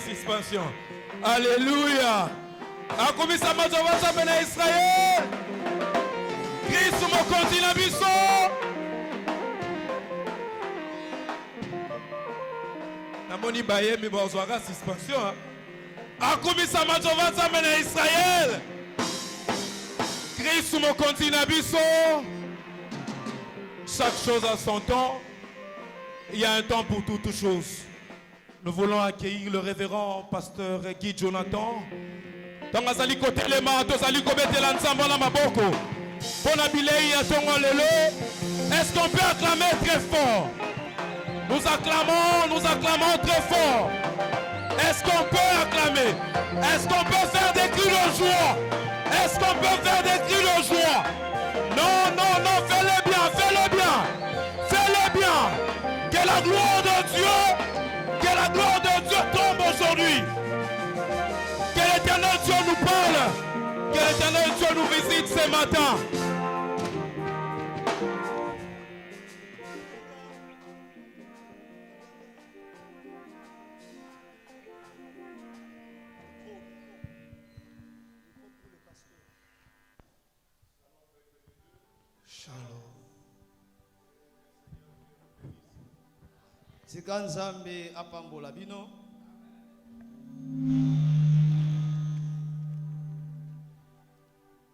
suspension. Alléluia. Akomisa mazovaza mena Israël. Christ mo continue biso. Namoni baye mi bozwaka suspension. Akomisa mazovaza mena Israël. Christ mo continue biso. Chaque chose a son temps. Il y a un temps pour toutes choses. Nous voulons accueillir le révérend pasteur Guy Jonathan. Est-ce qu'on peut acclamer très fort? Nous acclamons très fort. Est-ce qu'on peut acclamer? Est-ce qu'on peut faire des cris de joie? Est-ce qu'on peut faire des cris de joie? Non, fais-le bien. Que la gloire de Dieu tombe aujourd'hui. Que l'éternel Dieu nous parle. Que l'éternel Dieu nous visite ce matin.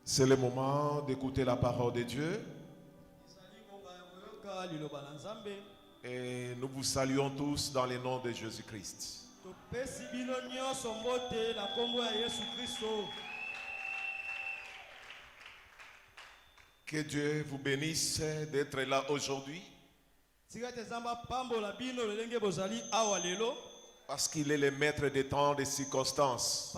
C'est le moment d'écouter la parole de Dieu. Et nous vous saluons tous dans le nom de Jésus-Christ. Que Dieu vous bénisse d'être là aujourd'hui. Parce qu'il est le maître des temps, des circonstances.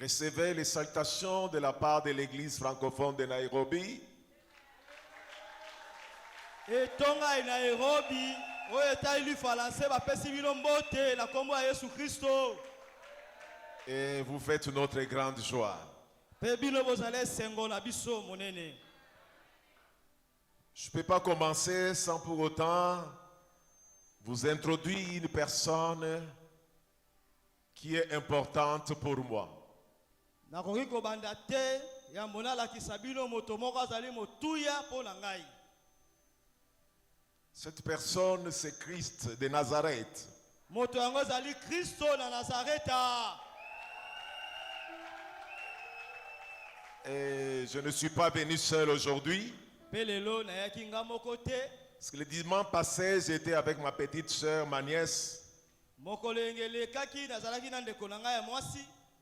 Recevez les salutations de la part de l'église francophone de Nairobi. Et vous faites notre grande joie. Je ne peux pas commencer sans pour autant vous introduire une personne qui est importante pour moi. Cette personne, c'est Christ de Nazareth. Et je ne suis pas venu seul aujourd'hui. Parce que le dimanche passé, j'étais avec ma petite soeur, ma nièce.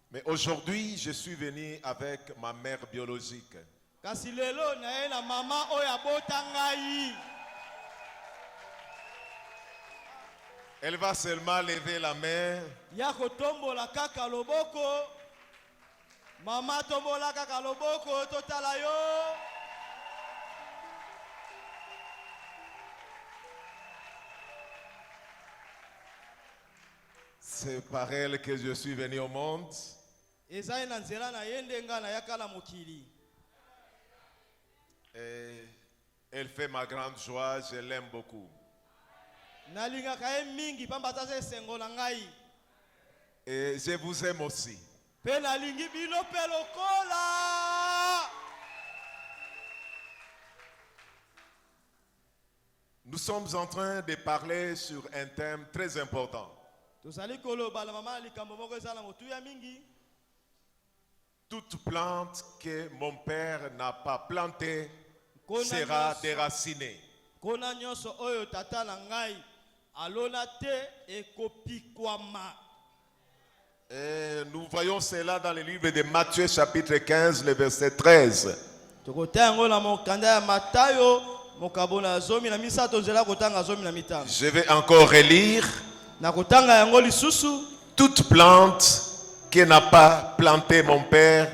Mais aujourd'hui, je suis venu avec ma mère biologique. Elle va seulement lever la main. C'est par elle que je suis venu au monde. Et elle fait ma grande joie, je l'aime beaucoup. Et je vous aime aussi. Nous sommes en train de parler sur un thème très important. Toute plante que mon père n'a pas plantée sera déracinée. Et nous voyons cela dans le livre de Matthieu chapitre 15, le verset 13. Je vais encore relire. Toute plante que n'a pas planté mon père,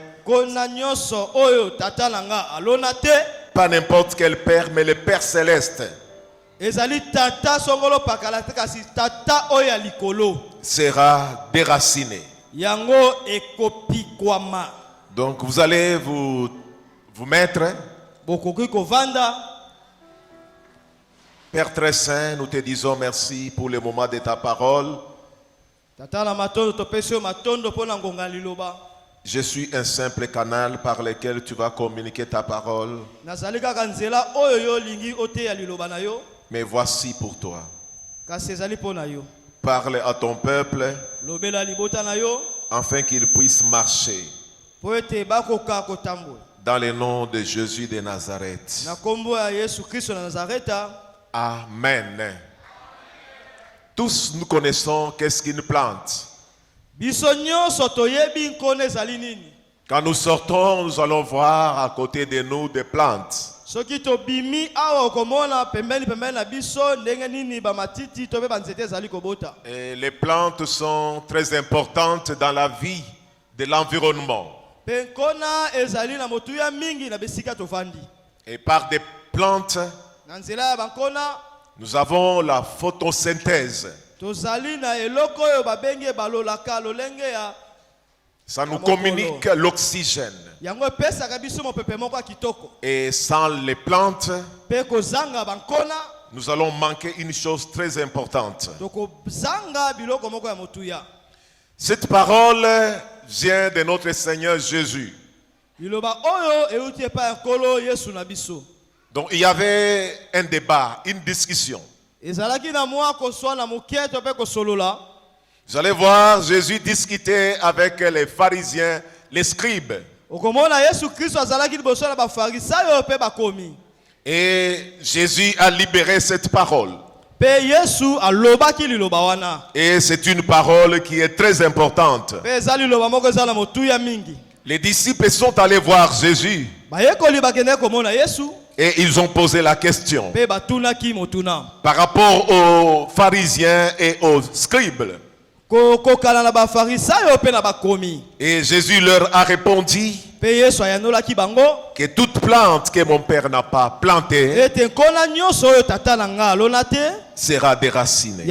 pas n'importe quel père, mais le Père céleste, sera déraciné. Donc vous allez vous mettre. Père très saint, nous te disons merci pour le moment de ta parole. Je suis un simple canal par lequel tu vas communiquer ta parole. Mais voici pour toi. Parle à ton peuple afin qu'il puisse marcher dans le nom de Jésus de Nazareth. Amen. Tous nous connaissons qu'est-ce qu'une plante. Quand nous sortons, nous allons voir à côté de nous des plantes. Et les plantes sont très importantes dans la vie de l'environnement. Et par des plantes, nous avons la photosynthèse. Ça nous communique l'oxygène. Et sans les plantes, nous allons manquer une chose très importante. Cette parole vient de notre Seigneur Jésus. Donc il y avait un débat, une discussion. Vous allez voir, Jésus discutait avec les pharisiens, les scribes. Et Jésus a libéré cette parole. Et c'est une parole qui est très importante. Les disciples sont allés voir Jésus. Et ils ont posé la question par rapport aux pharisiens et aux scribes. Et Jésus leur a répondu que toute plante que mon Père n'a pas plantée sera déracinée.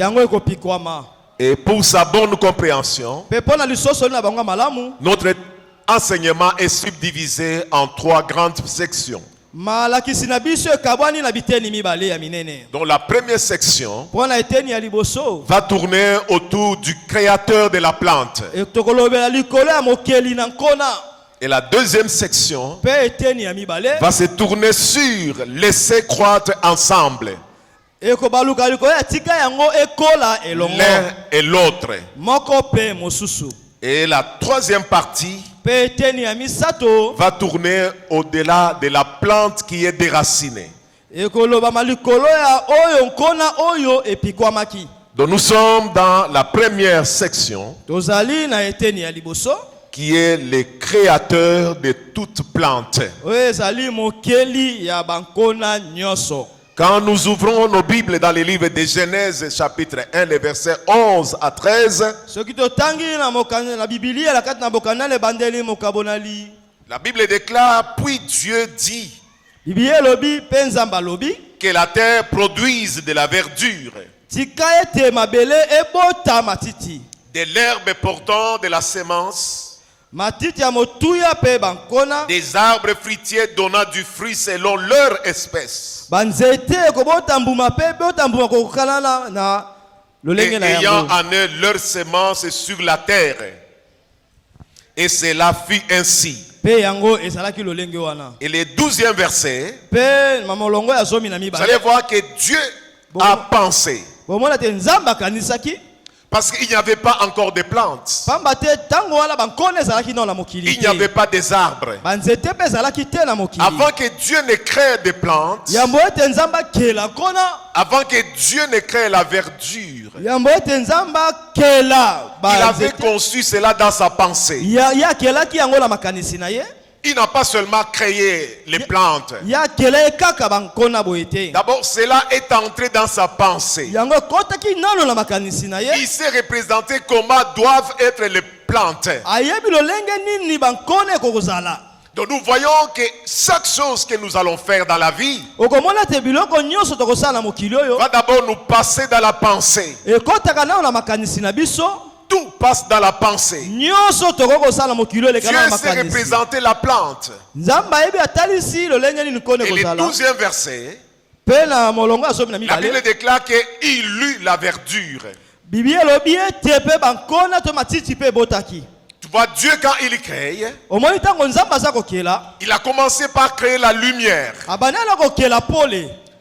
Et pour sa bonne compréhension, notre enseignement est subdivisé en 3 grandes sections. Donc la première section va tourner autour du créateur de la plante. Et la deuxième section va se tourner sur laisser croître ensemble l'un et l'autre. Et la troisième partie va tourner au-delà de la plante qui est déracinée. Donc nous sommes dans la première section qui est le créateur de toute plante. Quand nous ouvrons nos Bibles dans le livre de Genèse chapitre 1, les versets 11 à 13, la Bible déclare, puis Dieu dit que la terre produise de la verdure, de l'herbe portant de la semence, des arbres fruitiers donnant du fruit selon leur espèce, et ayant en eux leur semence sur la terre. Et cela fut ainsi. Et le 12e verset, vous allez voir que Dieu a pensé. Parce qu'il n'y avait pas encore de plantes. Il n'y avait pas des arbres. Avant que Dieu ne crée des plantes, avant que Dieu ne crée la verdure, il avait conçu cela dans sa pensée. Il n'a pas seulement créé les plantes. D'abord, cela est entré dans sa pensée. Il s'est représenté comment doivent être les plantes. Donc nous voyons que chaque chose que nous allons faire dans la vie va d'abord nous passer dans la pensée. Tout passe dans la pensée. Dieu s'est représenté la plante. Et le 12e verset, La Bible déclare qu'il eut la verdure. Tu vois, Dieu quand il crée, il a commencé par créer la lumière.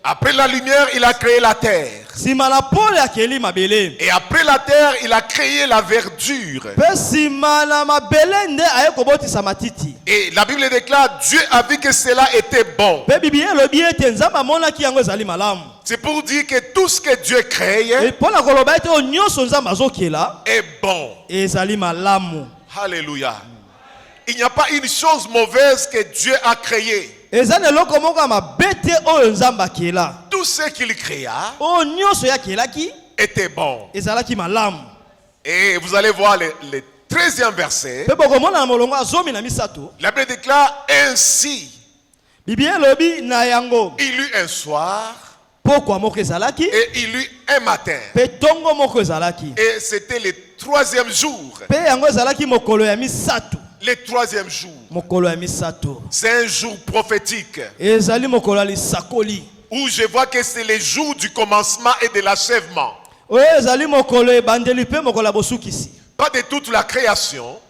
Après la lumière, il a créé la terre. Et après la terre, il a créé la verdure. Et la Bible déclare, Dieu a vu que cela était bon. C'est pour dire que tout ce que Dieu crée est bon. Alléluia. Il n'y a pas une chose mauvaise que Dieu a créée. Tout ce qu'il créa était bon. Et vous allez voir le 13e verset. La Bible déclare ainsi. Il eut un soir et il eut un matin. Et c'était le 3e jour. Le 3e jour. C'est un jour prophétique. Où je vois que c'est le jour du commencement et de l'achèvement. Pas de toute la création.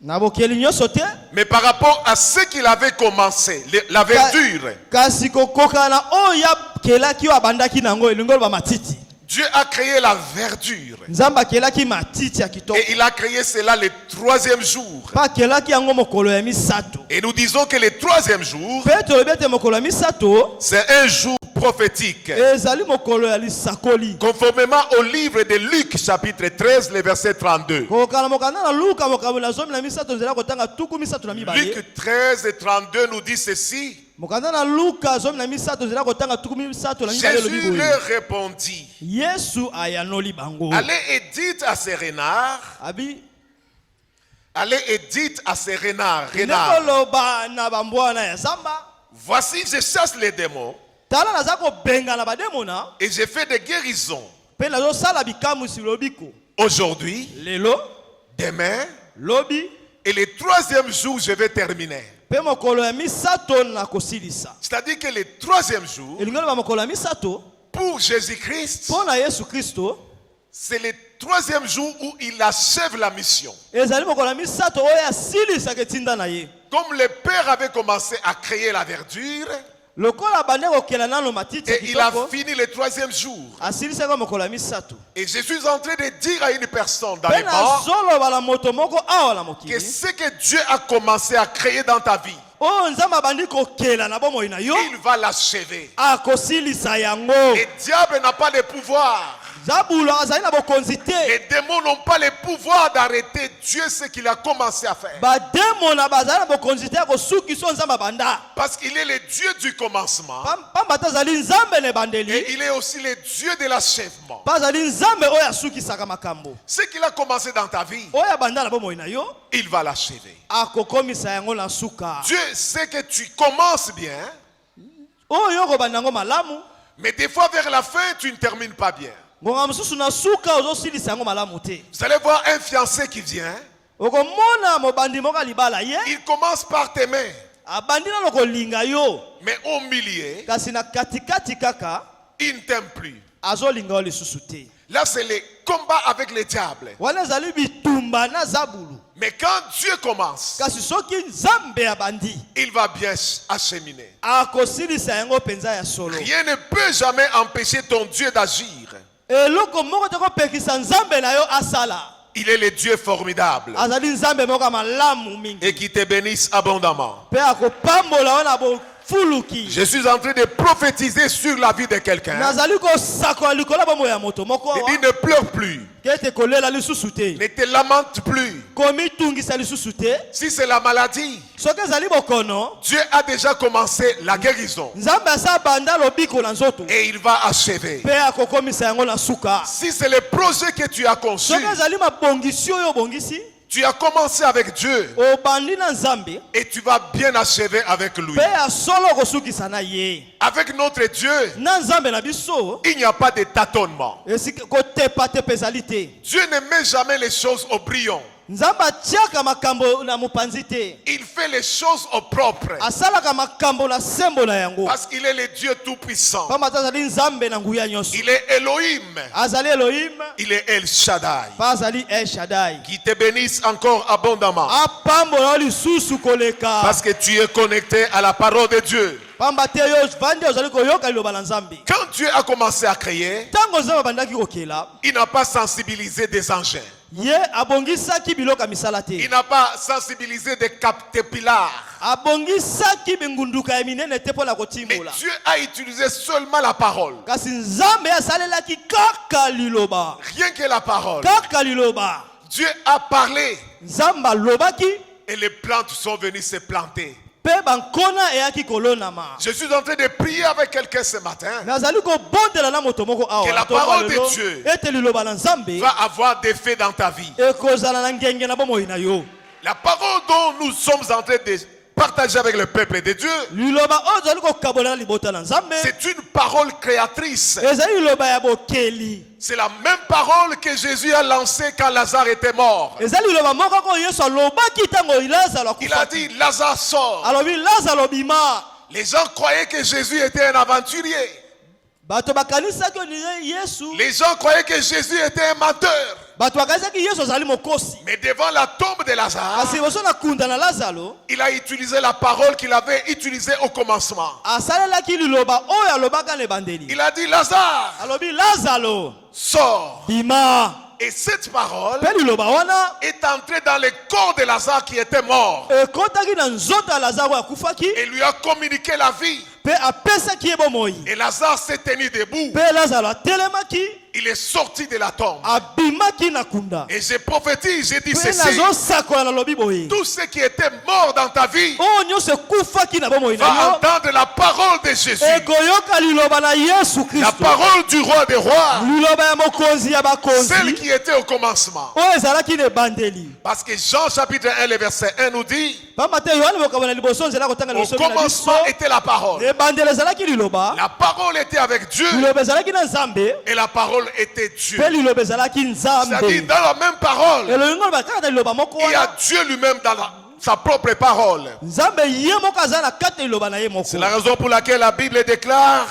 Mais par rapport à ce qu'il avait commencé, la verdure. Dieu a créé la verdure. Et il a créé cela le 3e jour. Et nous disons que le 3e jour, c'est un jour prophétique. Conformément au livre de Luc chapitre 13, le verset 32. Luc 13 et 32 nous dit ceci. Jésus leur répondit, allez et dites à ces renards, voici je chasse les démons et je fais des guérisons aujourd'hui, demain et le 3e jour je vais terminer. C'est-à-dire que le 3e jour, pour Jésus-Christ, c'est le 3e jour où il achève la mission. Comme le Père avait commencé à créer la verdure, et il a fini le 3e jour. Et je suis en train de dire à une personne dans les morts que ce que Dieu a commencé à créer dans ta vie, il va l'achever. Le diable n'a pas le pouvoir. Les démons n'ont pas le pouvoir d'arrêter Dieu ce qu'il a commencé à faire. Parce qu'il est le Dieu du commencement. Et il est aussi le Dieu de l'achèvement. Ce qu'il a commencé dans ta vie, il va l'achever. Dieu sait que tu commences bien, mais des fois vers la fin tu ne termines pas bien. Vous allez voir un fiancé qui vient. Il commence par t'aimer. Mais au milieu, il ne t'aime plus. Là, c'est le combat avec le diable. Mais quand Dieu commence, il va bien acheminer. Rien ne peut jamais empêcher ton Dieu d'agir. Il est le Dieu formidable et qui te bénisse abondamment. Je suis en train de prophétiser sur la vie de quelqu'un. Il dit ne pleure plus. Ne te lamente plus. Si c'est la maladie, Dieu a déjà commencé la guérison. Et il va achever. Si c'est le projet que tu as conçu, tu as commencé avec Dieu et tu vas bien achever avec lui. Avec notre Dieu, il n'y a pas de tâtonnement. Dieu ne met jamais les choses au brillant. Il fait les choses au propre. Parce qu'il est le Dieu tout-puissant. Il est Elohim. Il est El Shaddai. Qui te bénisse encore abondamment. Parce que tu es connecté à la parole de Dieu. Quand Dieu a commencé à créer, il n'a pas sensibilisé des engins. Il n'a pas sensibilisé des caterpillars. Mais Dieu a utilisé seulement la parole. Rien que la parole. Dieu a parlé. Et les plantes sont venues se planter. Je suis en train de prier avec quelqu'un ce matin. Que la parole de Dieu va avoir des faits dans ta vie. La parole dont nous sommes en train de partager avec le peuple de Dieu, c'est une parole créatrice. C'est la même parole que Jésus a lancée quand Lazare était mort. Il a dit, Lazare sort. Les gens croyaient que Jésus était un aventurier. Les gens croyaient que Jésus était un menteur. Mais devant la tombe de Lazare, il a utilisé la parole qu'il avait utilisée au commencement. Il a dit, Lazare, sors. Et cette parole est entrée dans le corps de Lazare qui était mort. Et lui a communiqué la vie. Et Lazare s'est tenu debout. Il est sorti de la tombe. Et je prophétise, j'ai dit ceci. Tout ce qui était mort dans ta vie va entendre la parole de Jésus. La parole du roi des rois. Celle qui était au commencement. Parce que Jean chapitre 1, le verset 1 nous dit, au commencement était la parole. La parole était avec Dieu. Et la parole était Dieu. C'est-à-dire dans la même parole, il y a Dieu lui-même dans sa propre parole. C'est la raison pour laquelle la Bible déclare,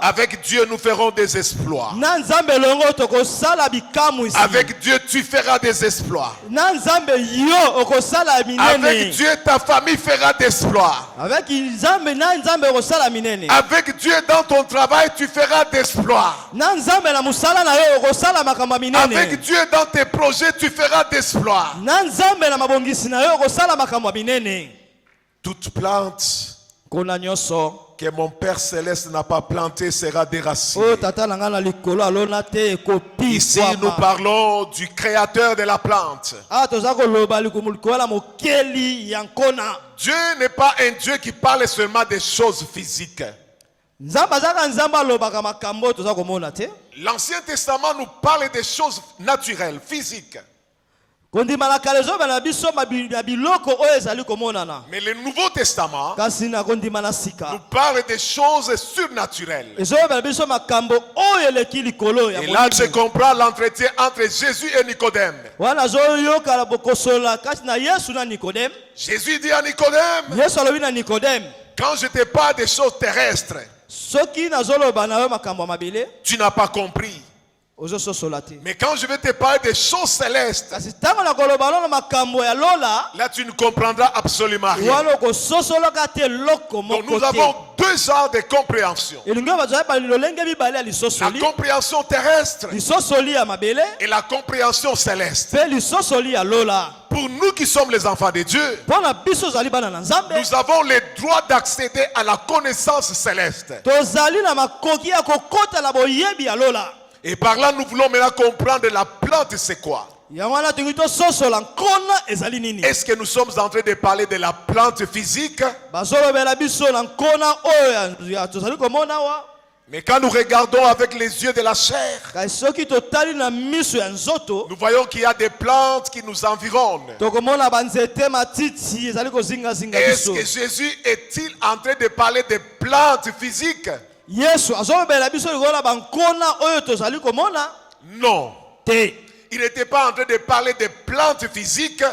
avec Dieu nous ferons des exploits. Avec Dieu tu feras des exploits. Avec Dieu ta famille fera des exploits. Avec Dieu dans ton travail tu feras des exploits. Avec Dieu dans tes projets tu feras des exploits. Toute plante que mon Père Céleste n'a pas plantée sera déracinée. Ici nous parlons du créateur de la plante. Dieu n'est pas un Dieu qui parle seulement des choses physiques. L'Ancien Testament nous parle des choses naturelles, physiques. Mais le Nouveau Testament nous parle des choses surnaturelles. Et là, je comprends l'entretien entre Jésus et Nicodème. Jésus dit à Nicodème, quand je te parle des choses terrestres, tu n'as pas compris. Mais quand je vais te parler des choses célestes, là tu ne comprendras absolument rien. Donc nous avons deux genres de compréhension. La compréhension terrestre et la compréhension céleste. Pour nous qui sommes les enfants de Dieu, nous avons le droit d'accéder à la connaissance céleste. Et par là, nous voulons maintenant comprendre la plante, c'est quoi. Est-ce que nous sommes en train de parler de la plante physique? Mais quand nous regardons avec les yeux de la chair, nous voyons qu'il y a des plantes qui nous environnent. Est-ce que Jésus est-il en train de parler des plantes physiques? Non. il n'était pas en train de parler des plantes physiques,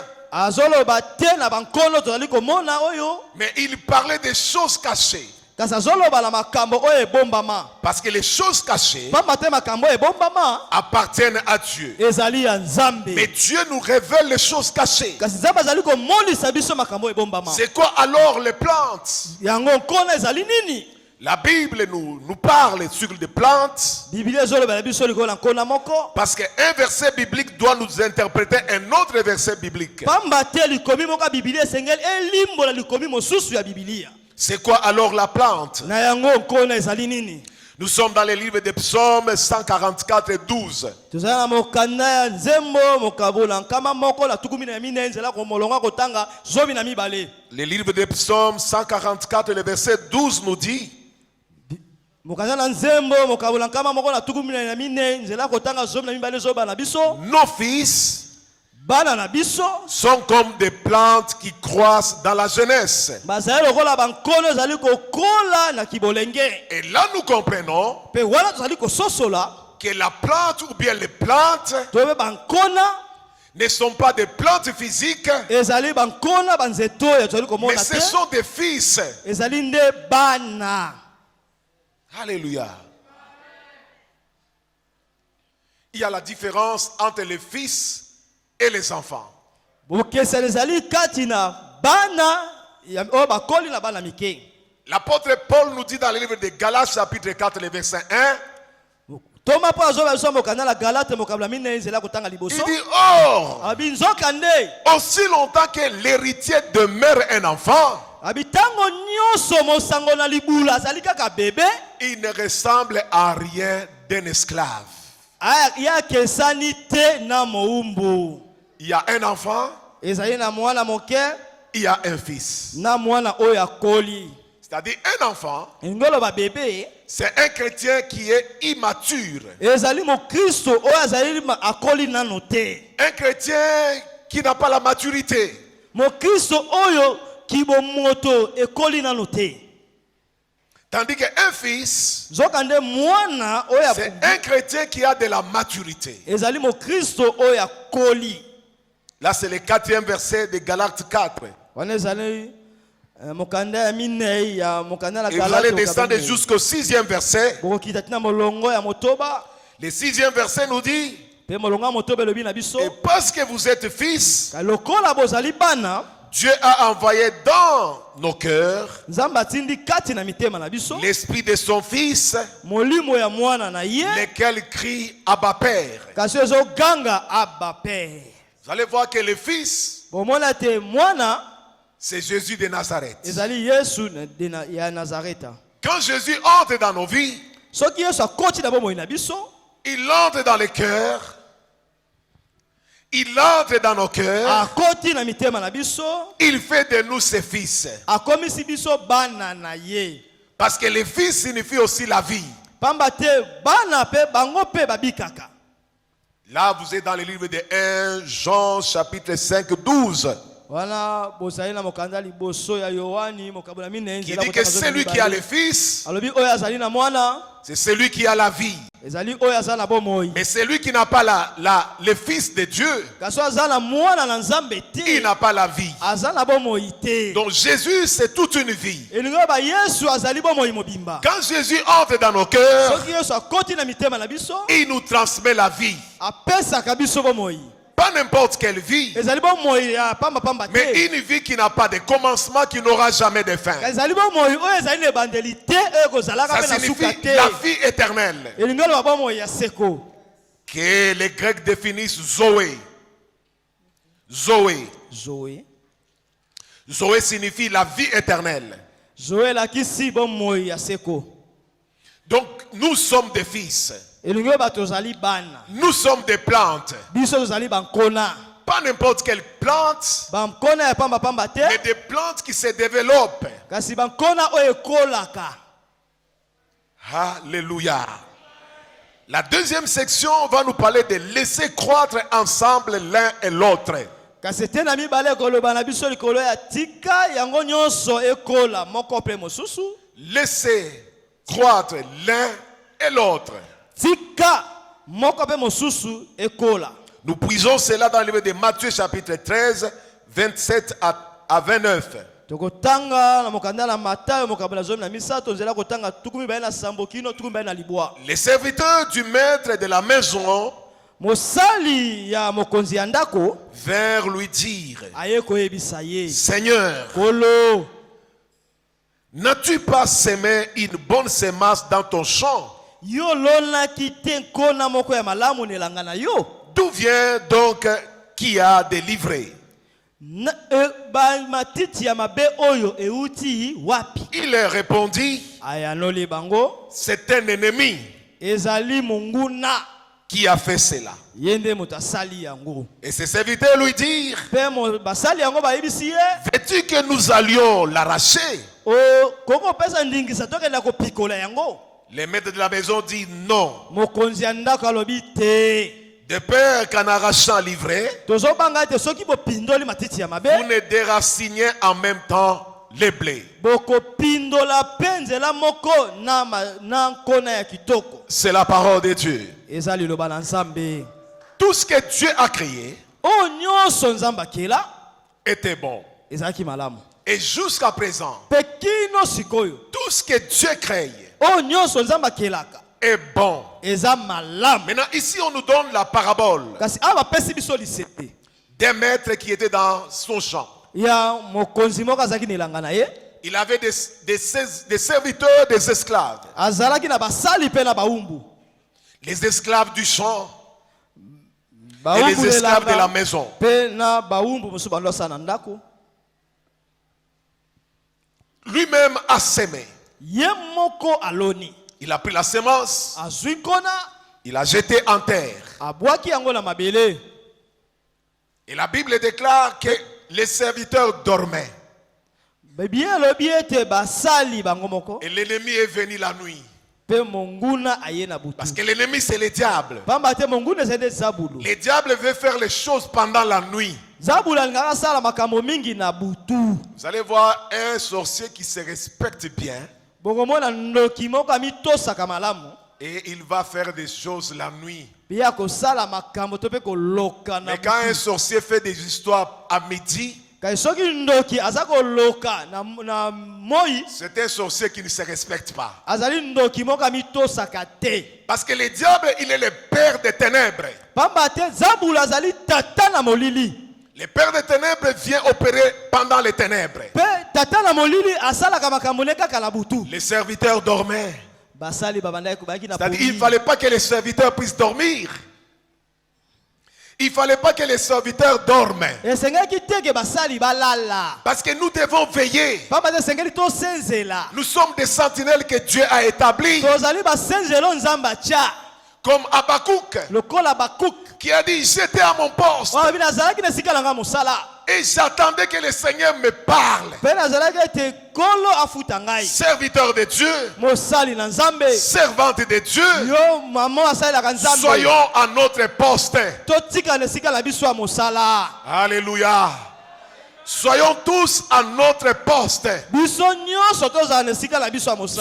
mais il parlait des choses cachées. Parce que les choses cachées appartiennent à Dieu. Mais Dieu nous révèle les choses cachées. C'est quoi alors les plantes? La Bible nous parle sur des plantes. Parce qu'un verset biblique doit nous interpréter un autre verset biblique. C'est quoi alors la plante? Nous sommes dans les livres des psaumes 144 et 12. Les livres des psaumes 144, le verset 12 nous dit: nos fils sont comme des plantes qui croissent dans la jeunesse. Et là nous comprenons que la plante ou bien les plantes ne sont pas des plantes physiques, mais ce sont des fils. Alléluia. Il y a la différence entre les fils et les enfants. L'apôtre Paul nous dit dans le livre de Galates chapitre 4 le verset 1, il dit: or, aussi longtemps que l'héritier demeure un enfant, il ne ressemble à rien d'un esclave. Il y a un enfant, il y a un fils. C'est-à-dire un enfant, c'est un chrétien qui est immature. Un chrétien qui n'a pas la maturité. Tandis qu'un fils, c'est un chrétien qui a de la maturité. Là, c'est le 4e verset de Galates 4. Et vous allez descendre jusqu'au 6e verset. Le 6e verset nous dit: et parce que vous êtes fils, Dieu a envoyé dans nos cœurs l'esprit de son fils, lequel crie Abba Père. Vous allez voir que le fils, c'est Jésus de Nazareth. Quand Jésus entre dans nos vies, il entre dans les cœurs. Il entre dans nos cœurs. Il fait de nous ses fils. Parce que les fils signifient aussi la vie. Là, vous êtes dans le livre de 1 Jean chapitre 5, 12. Qui dit que celui qui a le fils, c'est celui qui a la vie. Mais celui qui n'a pas le fils de Dieu, il n'a pas la vie. Donc Jésus, c'est toute une vie. Quand Jésus entre dans nos cœurs, il nous transmet la vie. Pas n'importe quelle vie, mais une vie qui n'a pas de commencement, qui n'aura jamais de fin. Ça signifie la vie éternelle, que les Grecs définissent Zoé. Zoé signifie la vie éternelle. Donc nous sommes des fils. Nous sommes des plantes. Pas n'importe quelle plante, mais des plantes qui se développent. Alléluia. La deuxième section va nous parler de laisser croître ensemble l'un et l'autre. Laisser croître l'un et l'autre. Nous puisons cela dans le livre de Matthieu chapitre 13, 27 à 29. Les serviteurs du maître de la maison vinrent lui dire, Seigneur, n'as-tu pas semé une bonne semence dans ton champ? D'où vient donc qui a délivré? Il leur répondit, c'est un ennemi qui a fait cela. Et ses serviteurs lui dirent, veux-tu que nous allions l'arracher? Les maîtres de la maison disent non. De peur qu'en arrachant l'ivraie, vous ne déraciniez en même temps les blés. C'est la parole de Dieu. Tout ce que Dieu a créé était bon. Et jusqu'à présent, tout ce que Dieu crée est bon. Maintenant, ici, on nous donne la parabole d'un maître qui était dans son champ. Il avait des serviteurs, des esclaves. Les esclaves du champ et les esclaves de la maison. Lui-même a sémé. Il a pris la semence, il a jeté en terre. Et la Bible déclare que les serviteurs dormaient. Et l'ennemi est venu la nuit. Parce que l'ennemi c'est le diable. Le diable veut faire les choses pendant la nuit. Vous allez voir un sorcier qui se respecte bien. Et il va faire des choses la nuit. Mais quand un sorcier fait des histoires à midi, c'est un sorcier qui ne se respecte pas. Parce que le diable, il est le père des ténèbres. Le père des ténèbres vient opérer pendant les ténèbres. Les serviteurs dormaient. C'est-à-dire il ne fallait pas que les serviteurs puissent dormir. Il ne fallait pas que les serviteurs dorment. Parce que nous devons veiller. Nous sommes des sentinelles que Dieu a établies. Comme Habakkuk, qui a dit, j'étais à mon poste et j'attendais que le Seigneur me parle. Serviteur de Dieu, servante de Dieu, soyons à notre poste. Alléluia. Soyons tous à notre poste.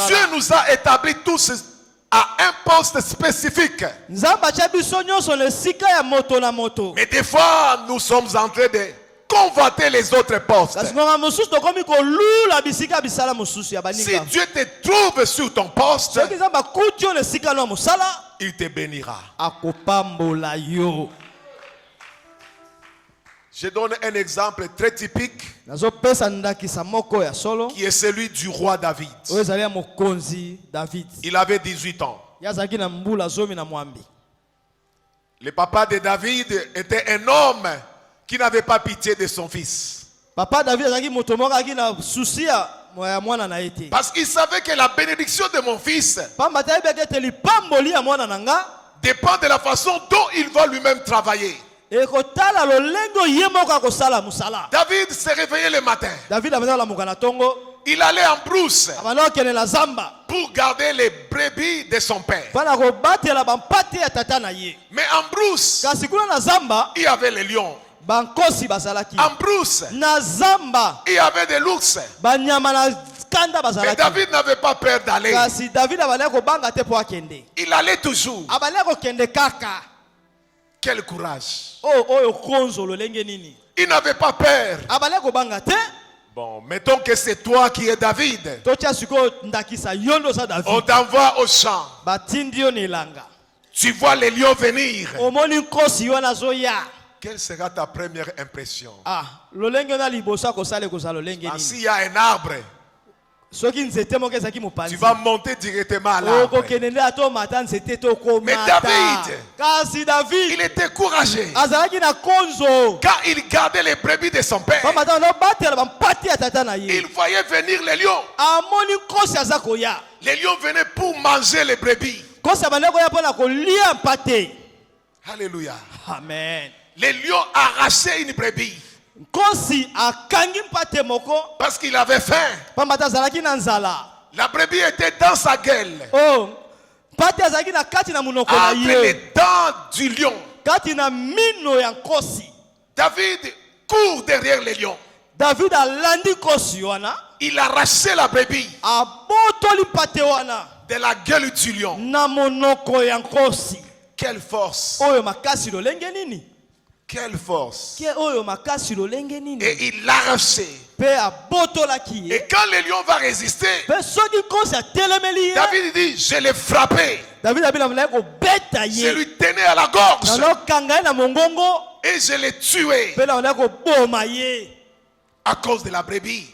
Dieu nous a établis tous à un poste spécifique. Mais des fois, nous sommes en train de convoiter les autres postes. Si Dieu te trouve sur ton poste, il te bénira. Je donne un exemple très typique qui est celui du roi David. Il avait 18 ans. Le papa de David était un homme qui n'avait pas pitié de son fils. Parce qu'il savait que la bénédiction de mon fils dépend de la façon dont il va lui-même travailler. David s'est réveillé le matin. Il allait en brousse pour garder les brebis de son père. Mais en brousse, il y avait les lions. En brousse, il y avait des l'ours. Mais David n'avait pas peur d'aller. Il allait toujours. Quel courage. Il n'avait pas peur. Bon, mettons que c'est toi qui es David. On t'envoie au champ. Tu vois les lions venir. Quelle sera ta première impression? S'il y a un arbre, tu vas monter directement à l'arbre. Mais David, il était courageux. Car il gardait les brebis de son père. Il voyait venir les lions. Les lions venaient pour manger les brebis. Alléluia. Amen. Les lions arrachaient une brebis. Parce qu'il avait faim. La brebis était dans sa gueule. Entre les dents du lion. David court derrière les lions. Il arrachait la brebis de la gueule du lion. Quelle force. Quelle force. Et il l'arrachait. Et quand le lion va résister, David dit, je l'ai frappé. Je lui tenais à la gorge. Et je l'ai tué. À cause de la brebis.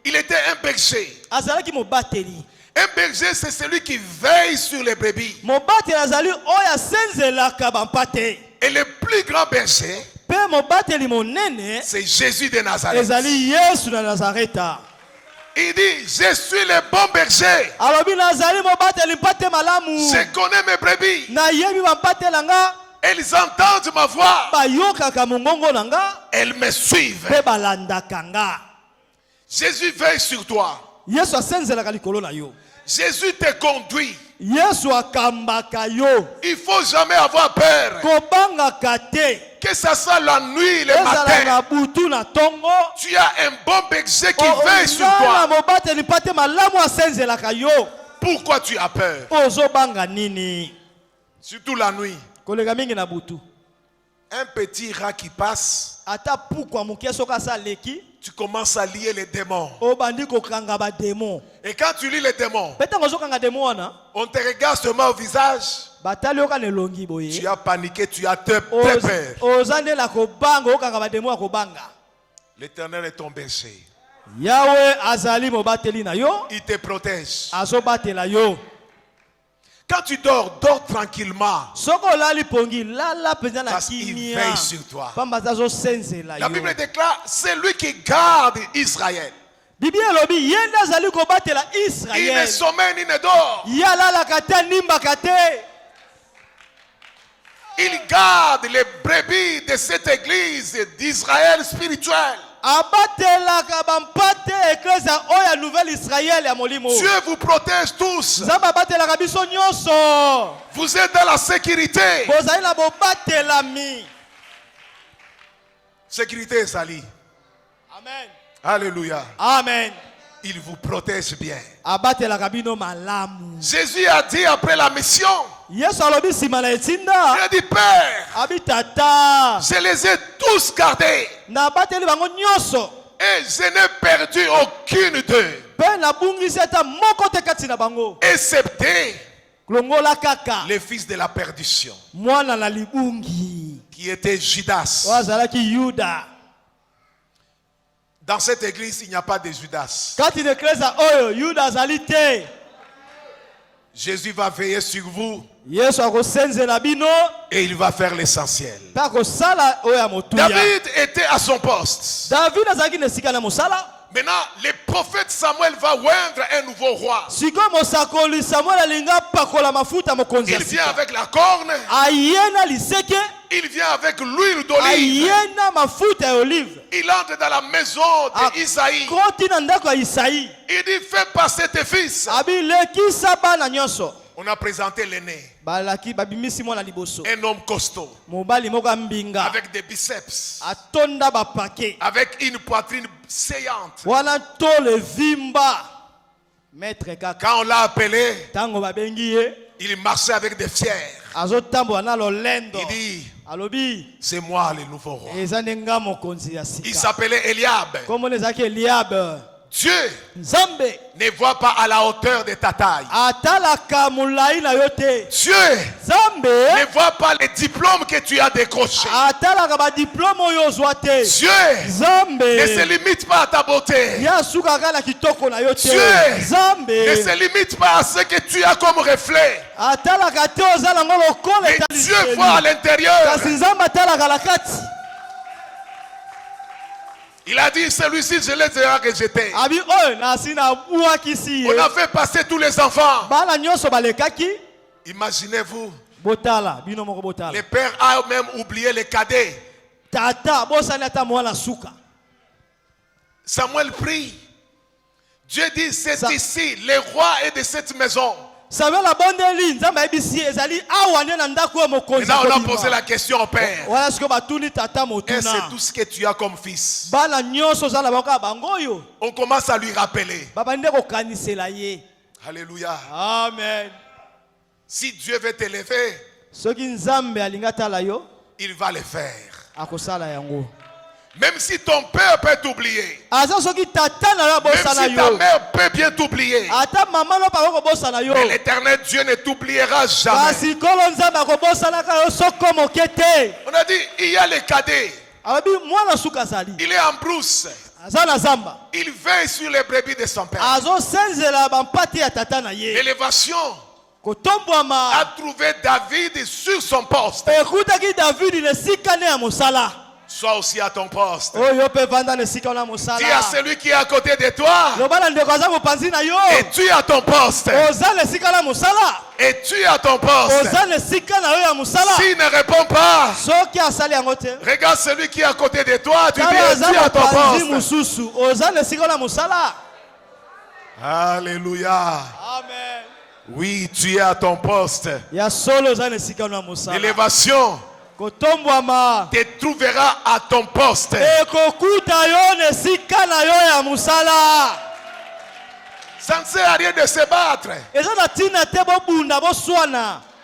Il était un berger. Un berger, c'est celui qui veille sur les brebis. Et le plus grand berger, c'est Jésus de Nazareth. Il dit, je suis le bon berger. Je connais mes brebis. Elles entendent ma voix. Elles me suivent. Jésus veille sur toi. Jésus te conduit. Il ne faut jamais avoir peur. Que ce soit la nuit, le matin. Tu as un bon berger qui veille sur toi. Pourquoi tu as peur? Surtout la nuit. Un petit rat qui passe, tu commences à lier les démons. Et quand tu lis les démons, on te regarde seulement au visage. Tu as paniqué, tu as très peur. L'Éternel est ton berger. Il te protège. Quand tu dors, dors tranquillement. Parce qu'il veille sur toi. La Bible déclare, c'est lui qui garde Israël. Il ne sommeille ni ne dort. Il garde les brebis de cette église d'Israël spirituelle. Dieu vous protège tous. Vous êtes dans la sécurité. Sécurité est salie. Amen. Alléluia. Amen. Il vous protège bien. Jésus a dit après la mission, il a dit, Père, je les ai tous gardés. Et je n'ai perdu aucune d'eux. Excepté les fils de la perdition, qui était Judas. Dans cette église, il n'y a pas de Judas. Jésus va veiller sur vous. Et il va faire l'essentiel. David était à son poste. Maintenant, le prophète Samuel va oindre un nouveau roi. Il vient avec la corne. Il vient avec l'huile d'olive. Il entre dans la maison d'Isaïe. Il dit, fais passer tes fils. On a présenté l'aîné. Un homme costaud. Avec des biceps. Avec une poitrine saillante. Quand on l'a appelé, il marchait avec des fiers. Il dit, c'est moi le nouveau roi. Il s'appelait Eliab. Dieu ne voit pas à la hauteur de ta taille. Dieu ne voit pas les diplômes que tu as décrochés. Dieu ne se limite pas à ta beauté. Dieu ne se limite pas à ce que tu as comme reflet. Mais Dieu voit à l'intérieur. Il a dit, celui-ci, je l'ai déjà rejeté. On a fait passer tous les enfants. Imaginez-vous. Le père a même oublié les cadets. Samuel prie. Dieu dit, c'est ici, le roi est de cette maison. Maintenant, on a posé la question au père. Est-ce que c'est tout ce que tu as comme fils? On commence à lui rappeler. Alléluia. Amen. Si Dieu veut t'élever, il va le faire. Même si ton père peut t'oublier, même si ta mère peut bien t'oublier, mais l'Éternel Dieu ne t'oubliera jamais. On a dit, il y a les cadets. Il est en brousse. Il veille sur les brebis de son père. L'élévation a trouvé David sur son poste. Sois aussi à ton poste. Dis à celui qui est à côté de toi. Et tu es à ton poste. Et tu es à ton poste. S'il ne répond pas, regarde celui qui est à côté de toi. Tu dis, tu es à ton poste. Alléluia. Amen. Oui, tu es à ton poste. L'élévation te trouvera à ton poste. Ça ne sert à rien de se battre.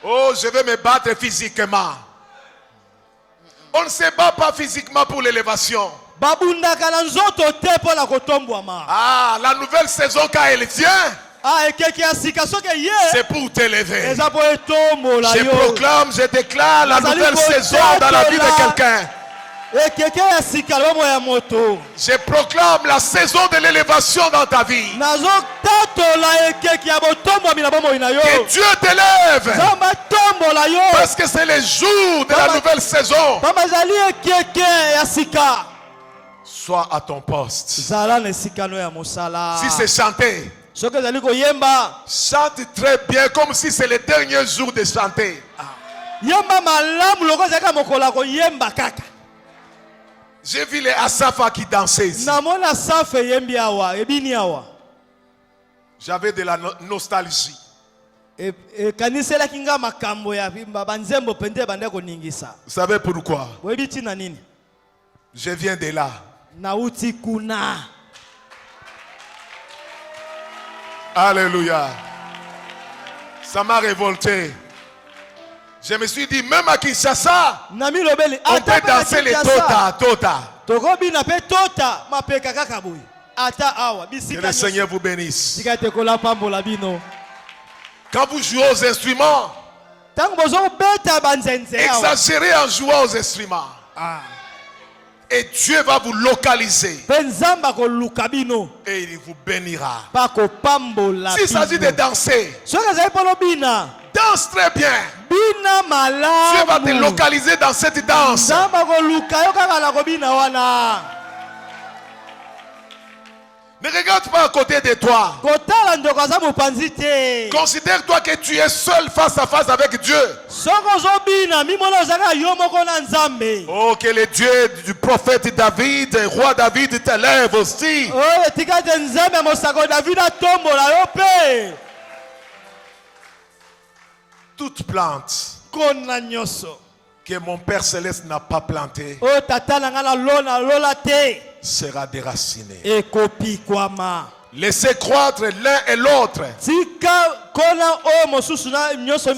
Oh, je vais me battre physiquement. On ne se bat pas physiquement pour l'élévation. Ah, la nouvelle saison quand elle vient, c'est pour t'élever. Je proclame, je déclare la nouvelle saison dans la vie de quelqu'un. Je proclame la saison de l'élévation dans ta vie. Que Dieu t'élève. Parce que c'est le jour de la nouvelle saison. Sois à ton poste. Si c'est chanter, chante très bien comme si c'est le dernier jour de chanter. J'ai vu les Asafa qui dansaient ici. J'avais de la nostalgie. Vous savez pourquoi? Je viens de là. Alléluia. Ça m'a révolté. Je me suis dit, même à Kinshasa, on peut danser les tota. Que le Seigneur vous bénisse. Quand vous jouez aux instruments, exagérez en jouant aux instruments. Et Dieu va vous localiser. Et il vous bénira. S'il s'agit de danser, danse très bien. Dieu va te localiser dans cette danse. Ne regarde pas à côté de toi. Considère-toi que tu es seul face à face avec Dieu. Oh, que le Dieu du prophète David, roi David, t'élève aussi. Toute plante que mon Père Céleste n'a pas plantée sera déracinée. Laissez croître l'un et l'autre.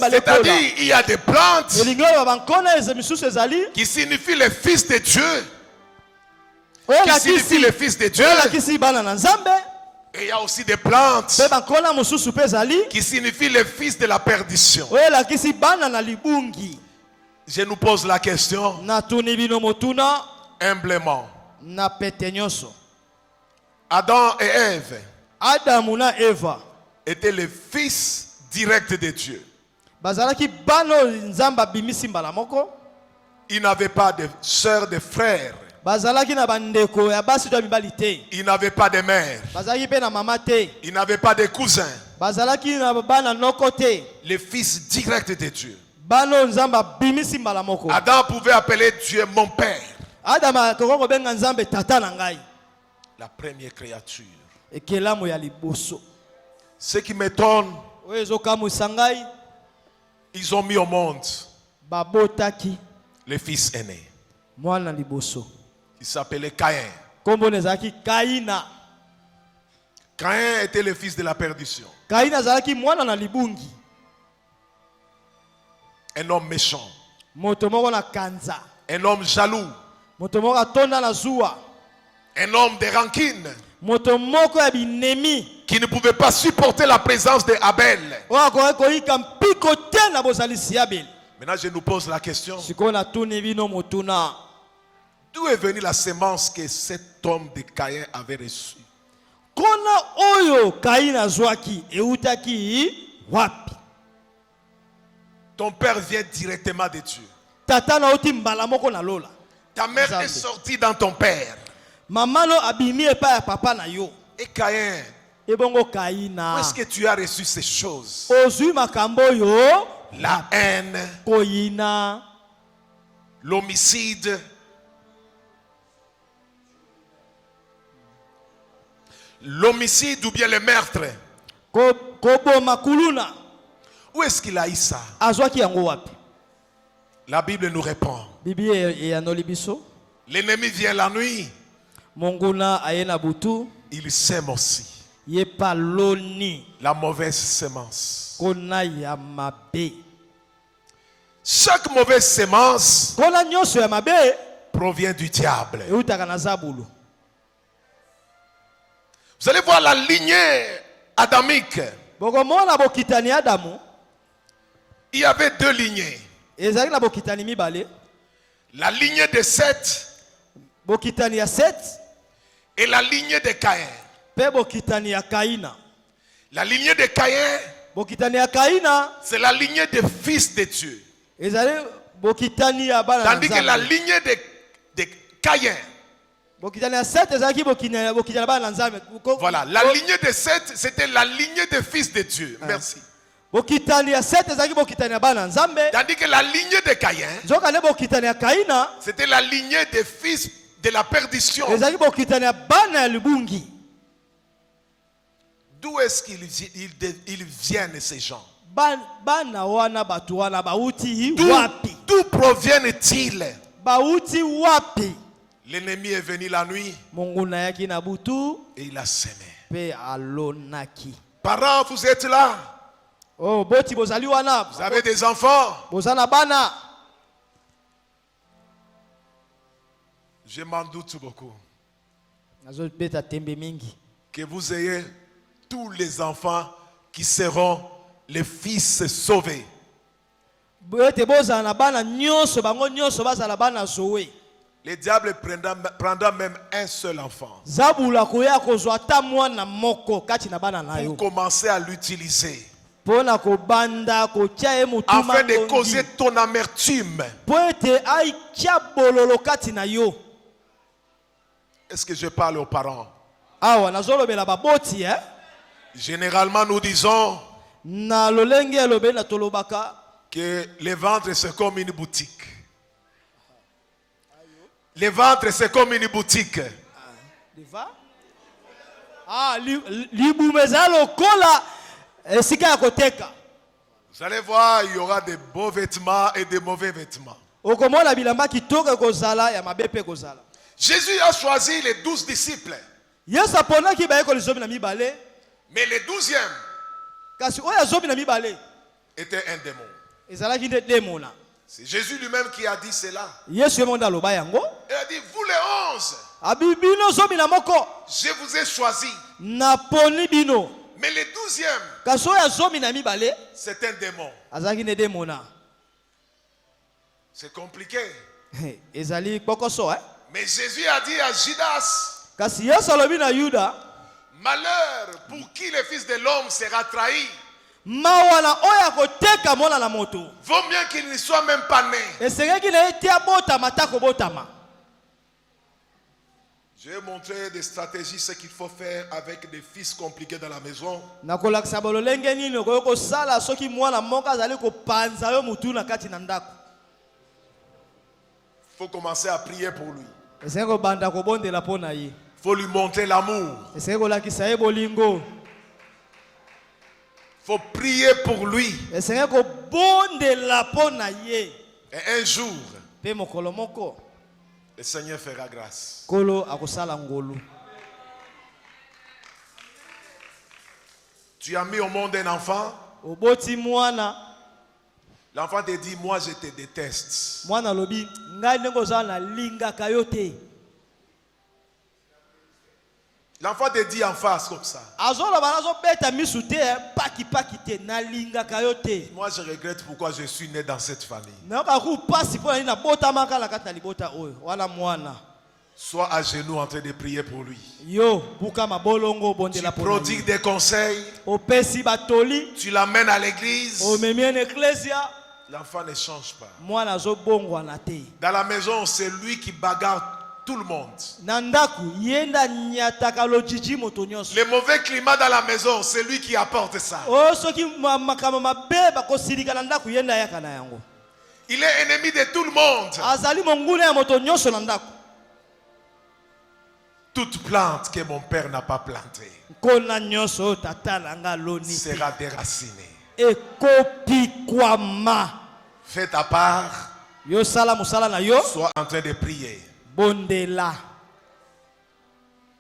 C'est-à-dire, il y a des plantes qui signifient le Fils de Dieu. Qui signifient le Fils de Dieu. Et il y a aussi des plantes qui signifient le fils de la perdition. Je nous pose la question humblement. Adam et Ève étaient les fils directs de Dieu. Ils n'avaient pas de sœurs, de frères. Ils n'avaient pas de mère. Ils n'avaient pas de cousins. Les fils directs de Dieu. Adam pouvait appeler Dieu mon père. La première créature. Ce qui m'étonne, ils ont mis au monde le fils aîné. Il s'appelait Caïn. Caïn était le fils de la perdition. Un homme méchant. Un homme jaloux. Un homme de rancune. Qui ne pouvait pas supporter la présence d'Abel. Maintenant, je nous pose la question. D'où est venue la semence que cet homme de Caïn avait reçue? Ton père vient directement de Dieu. Ta mère est sortie dans ton père. Et Caïn, où est-ce que tu as reçu ces choses? La haine, l'homicide, l'homicide ou bien le meurtre. Où est-ce qu'il a eu ça? La Bible nous répond. L'ennemi vient la nuit. Il sème aussi. La mauvaise semence. Chaque mauvaise semence provient du diable. Vous allez voir la lignée adamique. Il y avait deux lignées. La lignée de Seth et la lignée de Caïn. La lignée de Caïn, c'est la lignée des fils de Dieu. Tandis que la lignée de Caïn, voilà, la lignée de Seth, c'était la lignée des fils de Dieu. Merci. Tandis que la lignée de Caïn, c'était la lignée des fils de la perdition. D'où est-ce qu'ils viennent ces gens? D'où proviennent-ils? L'ennemi est venu la nuit et il a semé. Parents, vous êtes là. Vous avez des enfants. Je m'en doute beaucoup. Que vous ayez tous les enfants qui seront les fils sauvés. Le diable prendra même un seul enfant pour commencer à l'utiliser afin de causer ton amertume. Est-ce que je parle aux parents? Généralement, nous disons que le ventre c'est comme une boutique. Le ventre c'est comme une boutique. Vous allez voir, il y aura de beaux vêtements et de mauvais vêtements. Jésus a choisi les 12 disciples. Yesu aponaki ba ekolo zomi na mibale. Mais le 12e kasi oya zomi na mibale était un démon. ezalaki nde demona. C'est Jésus lui-même qui a dit cela. Yesu yemonda aloba yango. Il a dit, vous les 11, Abibino zomi na moko je vous ai choisi. naponi bino. Mais le 12e, kasi oya zomi na mibale c'est un démon. azalaki nde demona. C'est compliqué. ezali bokoso Mais Jésus a dit à Judas, kasi Yesu alobi na Yuda, malheur pour qui le Fils de l'homme sera trahi. mawana oya koteka mona na moto. Vaut mieux qu'il ne soit même pas né. esengeki na etia botama tako botama. J'ai montré des stratégies, ce qu'il faut faire avec des fils compliqués dans la maison. nakolakisa bololenge nini okoki kosala soki mwana moko azali kopanza yo mutu na kati na ndako. Il faut commencer à prier pour lui. esengeki kobanda kobondela mpo na ye. Il faut lui montrer l'amour. esengeki kolakisa ye bolingo. Il faut prier pour lui. esengeki kobondela mpo na ye. Et un jour, mpe mokolo moko le Seigneur fera grâce. nkolo akosala ngolu. Tu as mis au monde un enfant. oboti mwana. L'enfant te dit, moi je te déteste. mwana alobi ngai ndenge ozala nalingaka yo te. L'enfant te dit en face comme ça. azoloba nazobeta misu te pakipaki te nalingaka yo te. Moi je regrette pourquoi je suis né dans cette famille. nayoka kupasi mpo na nini nabotamaka na kati na libota oyo wana mwana. Sois à genoux en train de prier pour lui. yo buka mabolongo Tu obondela mpo na prodigues ye. des conseils. opesi batoli. Tu l'amènes à l'église. omemi ene eklesia. L'enfant ne change pas. mwana azobongwana te. Dans la maison, c'est lui qui bagarre tout le monde. na ndako ye nda nyataka lojiji moto nyonso. Le mauvais climat dans la maison, c'est lui qui apporte ça. oyo soki makambo mabe bakosilika na ndako ye nda ayaka na yango. Il est ennemi de tout le monde. azali monguna ya moto nyonso na ndako. Toute plante que mon père n'a pas plantée nkona nyonso oyo tata na nga aloni te sera déracinée. ekopikwama. Fais ta part. yo sala mosala na yo. Sois en train de prier. bondela.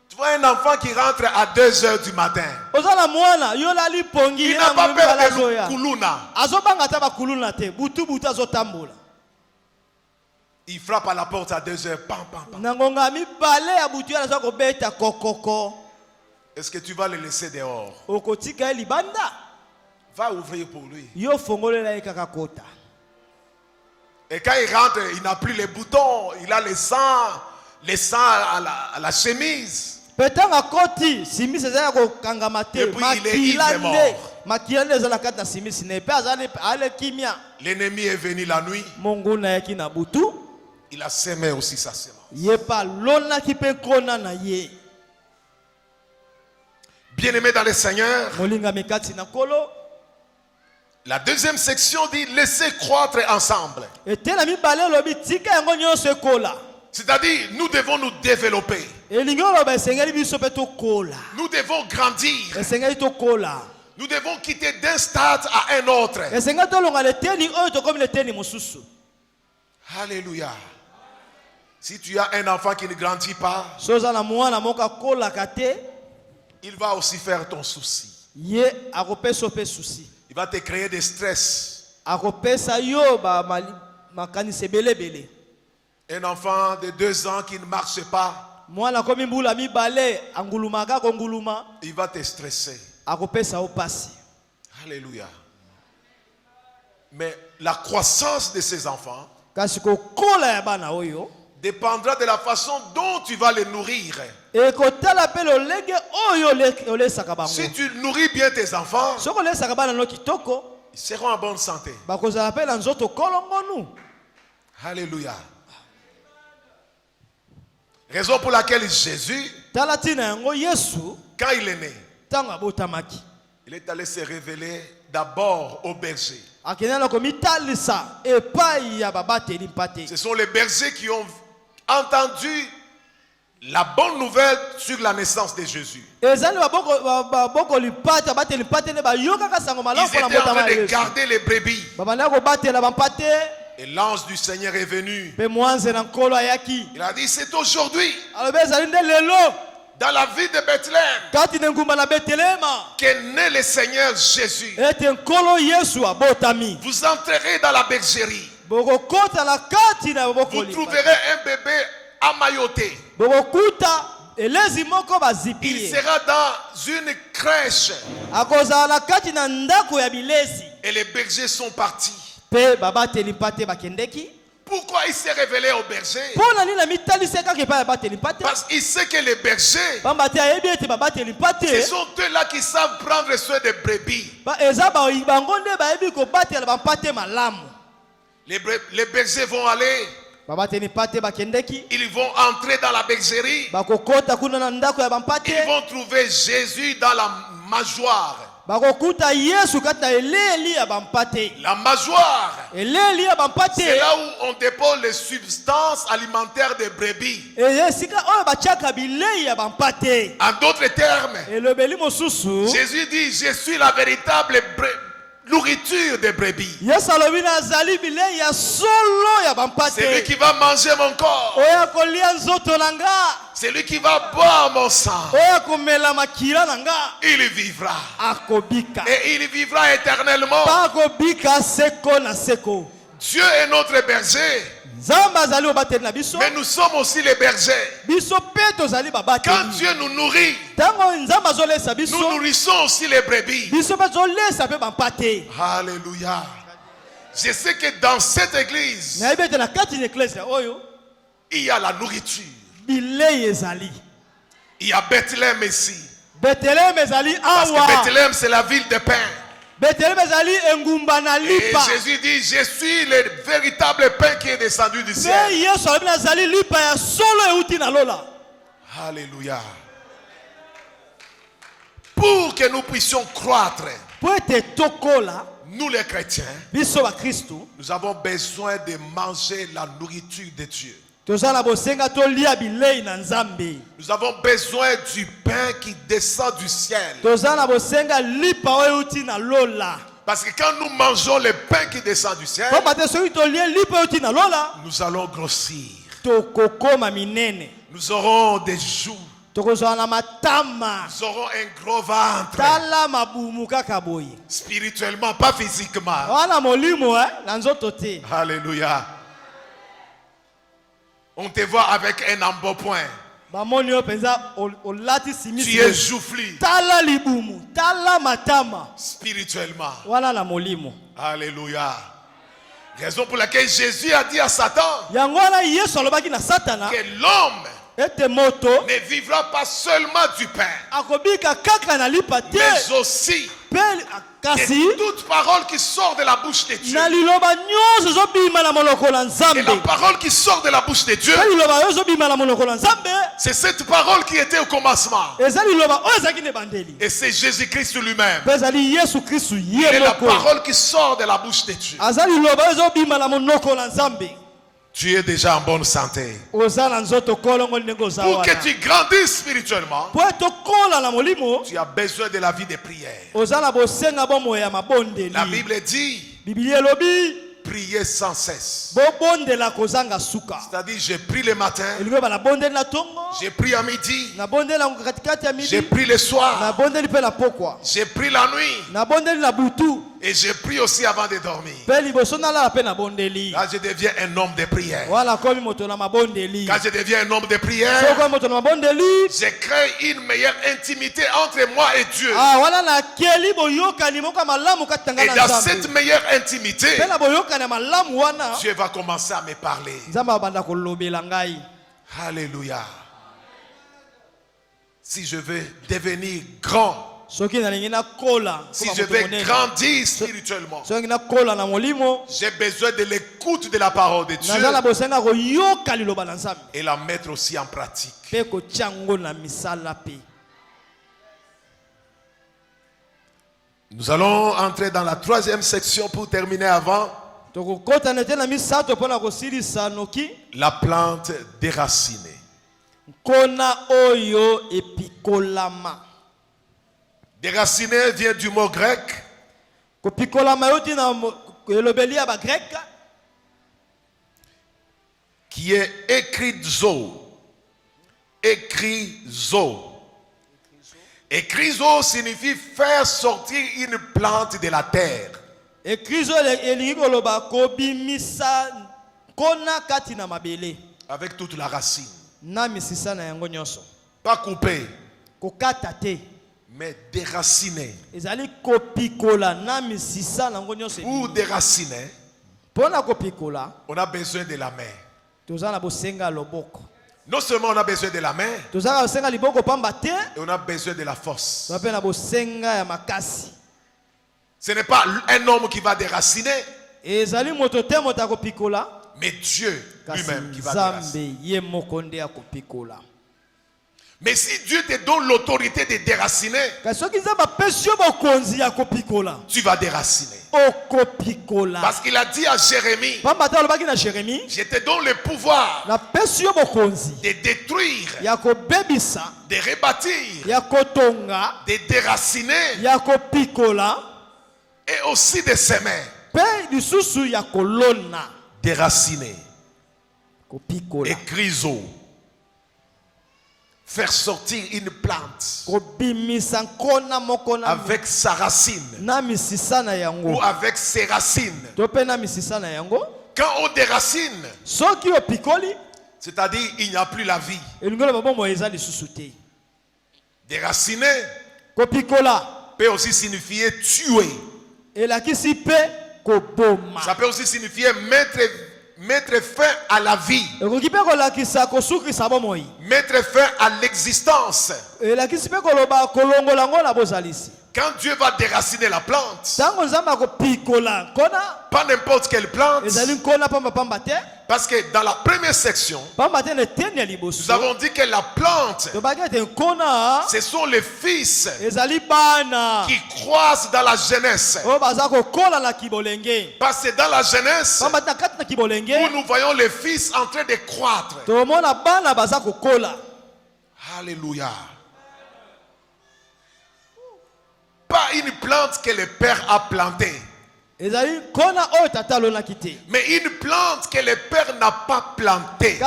Tu vois un enfant qui rentre à 2h du matin. ozala mwana yo lali pongi. Il n'a pas peur de kuluna. azobanga ata bakuluna te butu azotambola. Il frappe à la porte à 2h. Pam, pam, pam. na ngonga mibale ya butu aza kobeta kokoko. Est-ce que tu vas le laisser dehors? okotika ye libanda. Va ouvrir pour lui. yo fongolela ye kaka kota. Et quand il rentre, il n'a plus les boutons. Il a le sang à la chemise. petanga koti simisi eza ya kokangama te. Et puis il est ivre mort. makila nde eza na kati na simisi ne mpe azali ale kimia. L'ennemi est venu la nuit. monguna yaki na butu. Il a semé aussi sa semence. ye pa alonaki mpe nkona na ye. Bien-aimé dans le Seigneur, molingami kati na nkolo. la deuxième section dit laissez croître ensemble. etela mibale elobi tika yango nyonso ekola. C'est-à-dire, nous devons nous développer. elingi oloba esengeli biso mpe tokola. Nous devons grandir. esengeli tokola. Nous devons quitter d'un stade à un autre. esengeli tolonga leteni oyo tokomi leteni mosusu. Alléluia. Si tu as un enfant qui ne grandit pas, so oza na mwana moko akolaka te. il va aussi faire ton souci. ye akopesa mpe susi. Il va te créer des stress. akopesa yo makanisi ebelebele. Un enfant de 2 ans qui ne marche pas, mwana akomi mbula mibale angulumaka konguluma. il va te stresser. akopesa yo pasi. Alléluia. Mais la croissance de ces enfants kasi kokola ya bana oyo dépendra de la façon dont tu vas les nourrir. ekotala mpe lolenge oyo olesaka bango. Si tu nourris bien tes enfants, soki olesaka bana no kitoko ils seront en bonne santé. bakozala mpe na nzoto kolongonu. Alléluia. Raison pour laquelle Jésus, tala ntina yango yesu quand il est né, ntango abotamaki il est allé se révéler d'abord aux bergers. akende na komitalisa epai ya babateli mpate. Ce sont les bergers qui ont entendu la bonne nouvelle sur la naissance de Jésus. ezali babokoli mpate babateli mpate nde bayokaka sango malamu Ils mpona étaient en mbotama train ya de yesu. garder les brebis. babandaki kobatela bampate. Et l'ange du Seigneur est venu. mpe mwanze na nkolo ayaki. Il a dit, c'est aujourd'hui, alobi ezali nde lelo dans la ville de Bethléem, qu'est né le Seigneur Jésus. Vous entrerez dans la bergerie. Vous trouverez un bébé emmailloté. Il sera dans une crèche. Et les bergers sont partis. Pourquoi il s'est révélé aux bergers? Parce qu'il sait que les bergers, ce sont eux-là qui savent prendre soin des brebis. Les bergers vont aller. Ils vont entrer dans la bergerie. Ils vont trouver Jésus dans la mangeoire. La mangeoire, c'est là où on dépose les substances alimentaires des brebis. En d'autres termes, Jésus dit: je suis la véritable nourriture des brebis. C'est lui qui va manger mon corps. C'est lui qui va boire mon sang. Il vivra. Et il vivra éternellement. Dieu est notre berger. Mais nous sommes aussi les bergers. Quand Dieu nous nourrit, nous nourrissons aussi les brebis. Alléluia. Je sais que dans cette église, il y a la nourriture. Il y a Bethléem ici. Parce que Bethléem, c'est la ville de pain. Et Jésus dit: je suis le véritable pain qui est descendu du ciel. Alléluia. Pour que nous puissions croître, nous les chrétiens, nous avons besoin de manger la nourriture de Dieu. Nous avons besoin du pain qui descend du ciel. Parce que quand nous mangeons le pain qui descend du ciel, nous allons grossir. Nous aurons des joues. Nous aurons un gros ventre. Spirituellement, pas physiquement. Alléluia. On te voit avec un embonpoint. Tu es joufflu. Spirituellement. Alléluia. Raison pour laquelle Jésus a dit à Satan que l'homme ne vivra pas seulement du pain, mais aussi de toute parole qui sort de la bouche de Dieu. Et la parole qui sort de la bouche de Dieu, c'est cette parole qui était au commencement. Et c'est Jésus-Christ lui-même. Il est la parole qui sort de la bouche de Dieu. Tu es déjà en bonne santé. Pour que tu grandisses spirituellement, tu as besoin de la vie de prière. La Bible dit: priez sans cesse. C'est-à-dire, j'ai prié le matin, j'ai prié à midi, j'ai prié le soir, j'ai prié la nuit, et j'ai prié aussi avant de dormir. Là, je deviens un homme de prière. Quand je deviens un homme de prière, je crée une meilleure intimité entre moi et Dieu. Et dans cette meilleure intimité, Dieu va commencer à me parler. Alléluia. Si je veux devenir grand, si je veux grandir spirituellement, j'ai besoin de l'écoute de la parole de Dieu et la mettre aussi en pratique. Nous allons entrer dans la troisième section pour terminer avant. La plante déracinée. Déraciné vient du mot grec qui est écrizo. Écrizo. Et chryso signifie faire sortir une plante de la terre. Et chryso elingi koloba kobimisa kona kati na mabele. Avec toute la racine. Na misisa na yango nyonso. Pas coupé. Kokata te. Mais déraciné. Ezali kopikola na misisa na yango nyonso. Pour déraciner. Pona kopikola. On a besoin de la main. Tozana bosenga loboko. Non seulement on a besoin de la main, et on a besoin de la force. Ce n'est pas un homme qui va déraciner, mais Dieu lui-même qui va déraciner. Mais si Dieu te donne l'autorité de déraciner, tu vas déraciner. Parce qu'il a dit à Jérémie, je te donne le pouvoir de détruire, de rebâtir, de déraciner et aussi de semer. Déraciner et chryso. Faire sortir une plante avec sa racine ou avec ses racines. Quand on déracine, c'est-à-dire il n'y a plus la vie. Déraciner peut aussi signifier tuer. Ça peut aussi signifier mettre fin à la vie. Mettre fin à l'existence. Quand Dieu va déraciner la plante, pas n'importe quelle plante, parce que dans la première section, nous avons dit que la plante, ce sont les fils qui croissent dans la jeunesse. Parce que dans la jeunesse, où nous voyons les fils en train de croître. Alléluia. Pas une plante que le Père a plantée, mais une plante que le Père n'a pas plantée.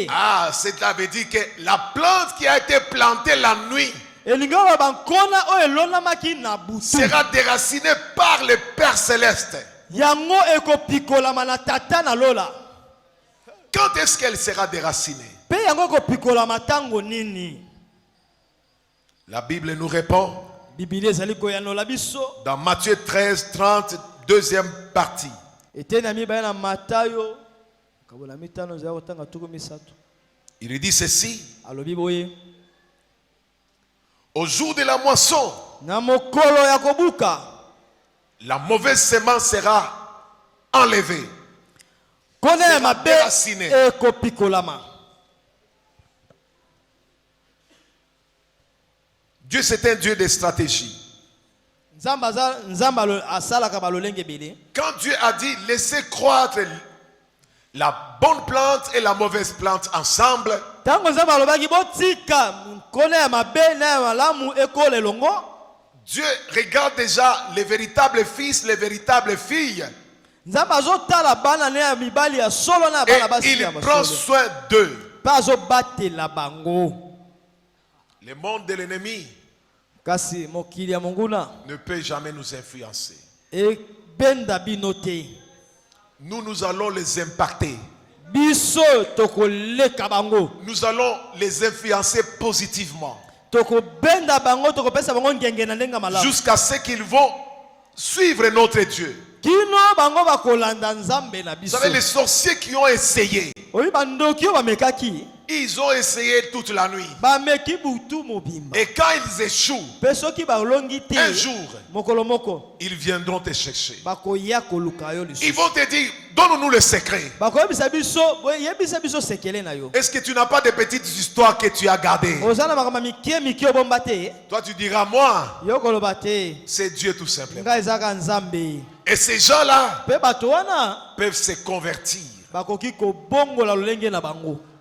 Ah, cela veut dire que la plante qui a été plantée la nuit sera déracinée par le Père Céleste. Quand est-ce qu'elle sera déracinée? La Bible nous répond dans Matthieu 13, 30, deuxième partie. Il dit ceci: au jour de la moisson, la mauvaise semence sera enlevée, sera déracinée. Dieu, c'est un Dieu de stratégie. Quand Dieu a dit laissez croître la bonne plante et la mauvaise plante ensemble, Dieu regarde déjà les véritables fils, les véritables filles, et il prend soin d'eux. Le monde de l'ennemi ne peut jamais nous influencer. Nous allons les impacter. Nous allons les influencer positivement jusqu'à ce qu'ils vont suivre notre Dieu. Vous savez, les sorciers qui ont essayé, ils ont essayé toute la nuit. Et quand ils échouent, un jour, ils viendront te chercher. Ils vont te dire, donne-nous le secret. Est-ce que tu n'as pas de petites histoires que tu as gardées? Toi tu diras, moi, c'est Dieu tout simplement. Et ces gens-là peuvent se convertir.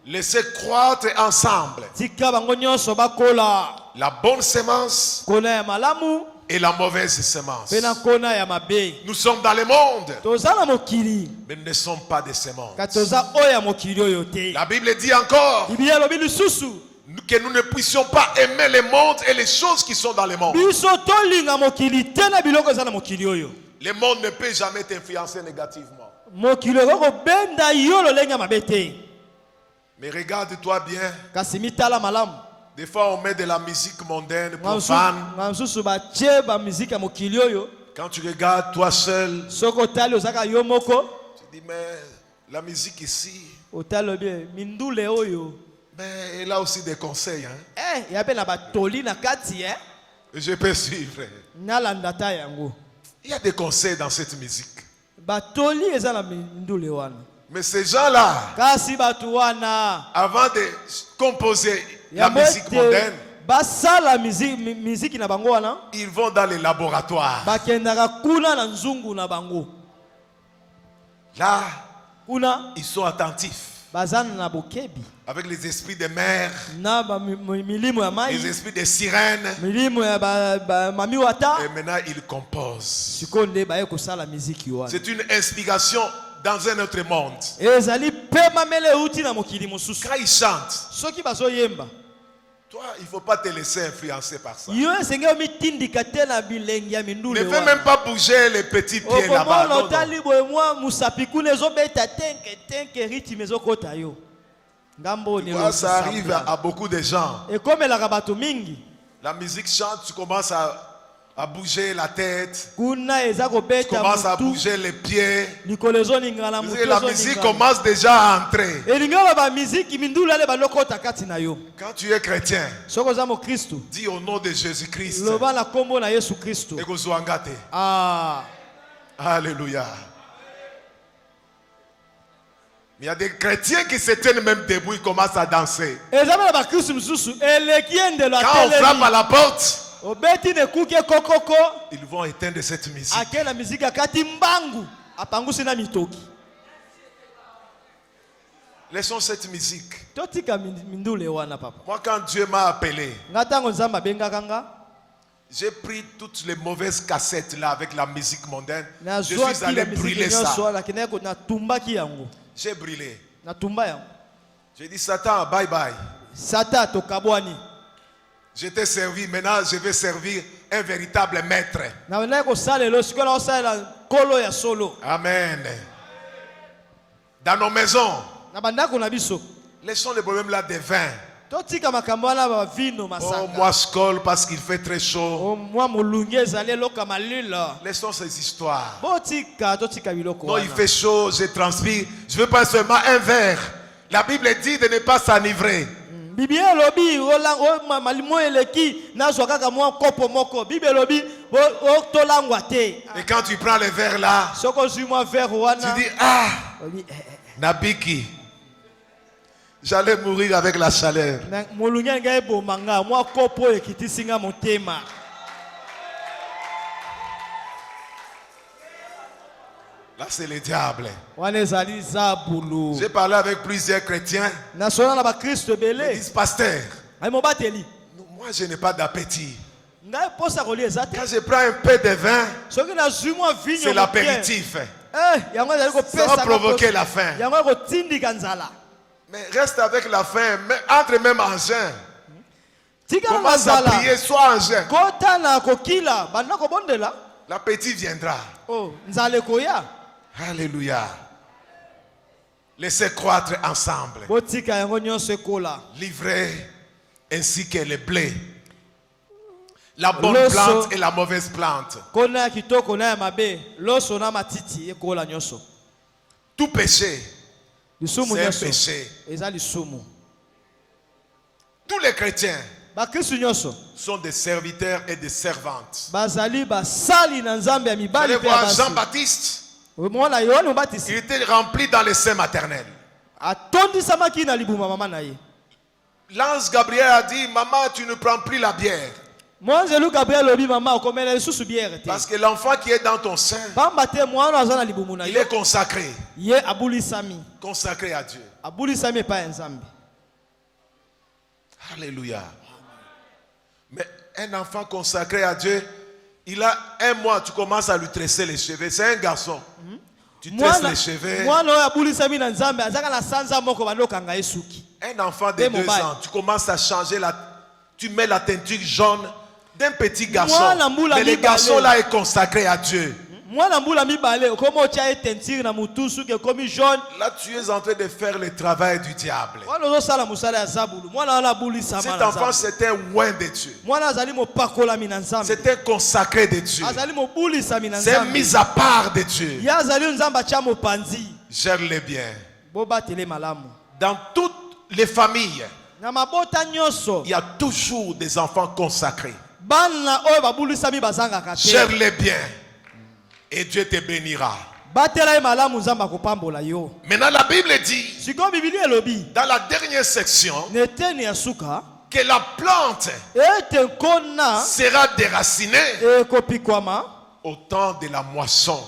Laissez croître ensemble la bonne semence et la mauvaise semence. Nous sommes dans le monde, mais nous ne sommes pas des semences. La Bible dit encore, que nous ne puissions pas aimer le monde et les choses qui sont dans le monde. Le monde ne peut jamais t'influencer négativement. Mais regarde-toi bien. Des fois on met de la musique mondaine, profane. Quand tu regardes toi seul, tu dis mais la musique ici, mais elle a aussi des conseils. Hein? Je peux suivre. Il y a des conseils dans cette musique. Mais ces gens-là, avant de composer la musique mondaine, ils vont dans les laboratoires. Là, ils sont attentifs. Avec les esprits des mers, les esprits des sirènes. Et maintenant, ils composent. C'est une inspiration dans un autre monde. Quand ils chantent, toi, il ne faut pas te laisser influencer par ça. Ne fais même pas bouger les petits pieds là-bas. Ça arrive à beaucoup de gens. La musique chante, tu commences à bouger la tête, tu commences à bouger les pieds. La musique commence déjà à entrer. Quand tu es chrétien, dis au nom de Jésus-Christ. Alléluia. Il y a des chrétiens qui se tiennent même debout, ils commencent à danser. Quand on frappe à la porte, ils vont éteindre cette musique. Laissons cette musique. Moi, quand Dieu m'a appelé, j'ai pris toutes les mauvaises cassettes là avec la musique mondaine. Je suis allé brûler ça. J'ai brûlé. J'ai dit Satan, bye bye. Je t'ai servi, maintenant je vais servir un véritable maître. Amen. Dans nos maisons, laissons les problèmes là des vins. Oh, moi je colle parce qu'il fait très chaud. Laissons ces histoires. Non, il fait chaud, je transpire. Je veux pas seulement un verre. La Bible dit de ne pas s'enivrer. Et quand tu prends le verre là, tu dis ah, Nabiki. J'allais mourir avec la chaleur. Là, c'est le diable. J'ai parlé avec plusieurs chrétiens. Ils disent, pasteur, moi je n'ai pas d'appétit. Quand je prends un peu de vin, c'est l'apéritif. Ça va provoquer la faim. Mais reste avec la faim, entre même en jeûne. Commence à prier, sois en jeûne. L'appétit viendra. Alléluia. Laissez croître ensemble. Livrez ainsi que le blé. La bonne plante et la mauvaise plante. Tout péché, c'est un péché. Tous les chrétiens sont des serviteurs et des servantes. Allez voir Jean-Baptiste. Il était rempli dans les seins maternels. L'ange Gabriel a dit, maman, tu ne prends plus la bière. Parce que l'enfant qui est dans ton sein, il est consacré. Consacré à Dieu. Alléluia. Mais un enfant consacré à Dieu, il a un mois, tu commences à lui tresser les cheveux. C'est un garçon. Tu tresses les cheveux. Un enfant de 2 ans, tu commences à changer tu mets la teinture jaune d'un petit garçon. Mais le garçon là est consacré à Dieu. Là, tu es en train de faire le travail du diable. Cet enfant, c'est un oint de Dieu. C'est un consacré de Dieu. C'est un mis à part de Dieu. Gère-le bien. Dans toutes les familles, il y a toujours des enfants consacrés. Gère-les bien. Et Dieu te bénira. Maintenant la Bible dit, dans la dernière section, que la plante sera déracinée au temps de la moisson.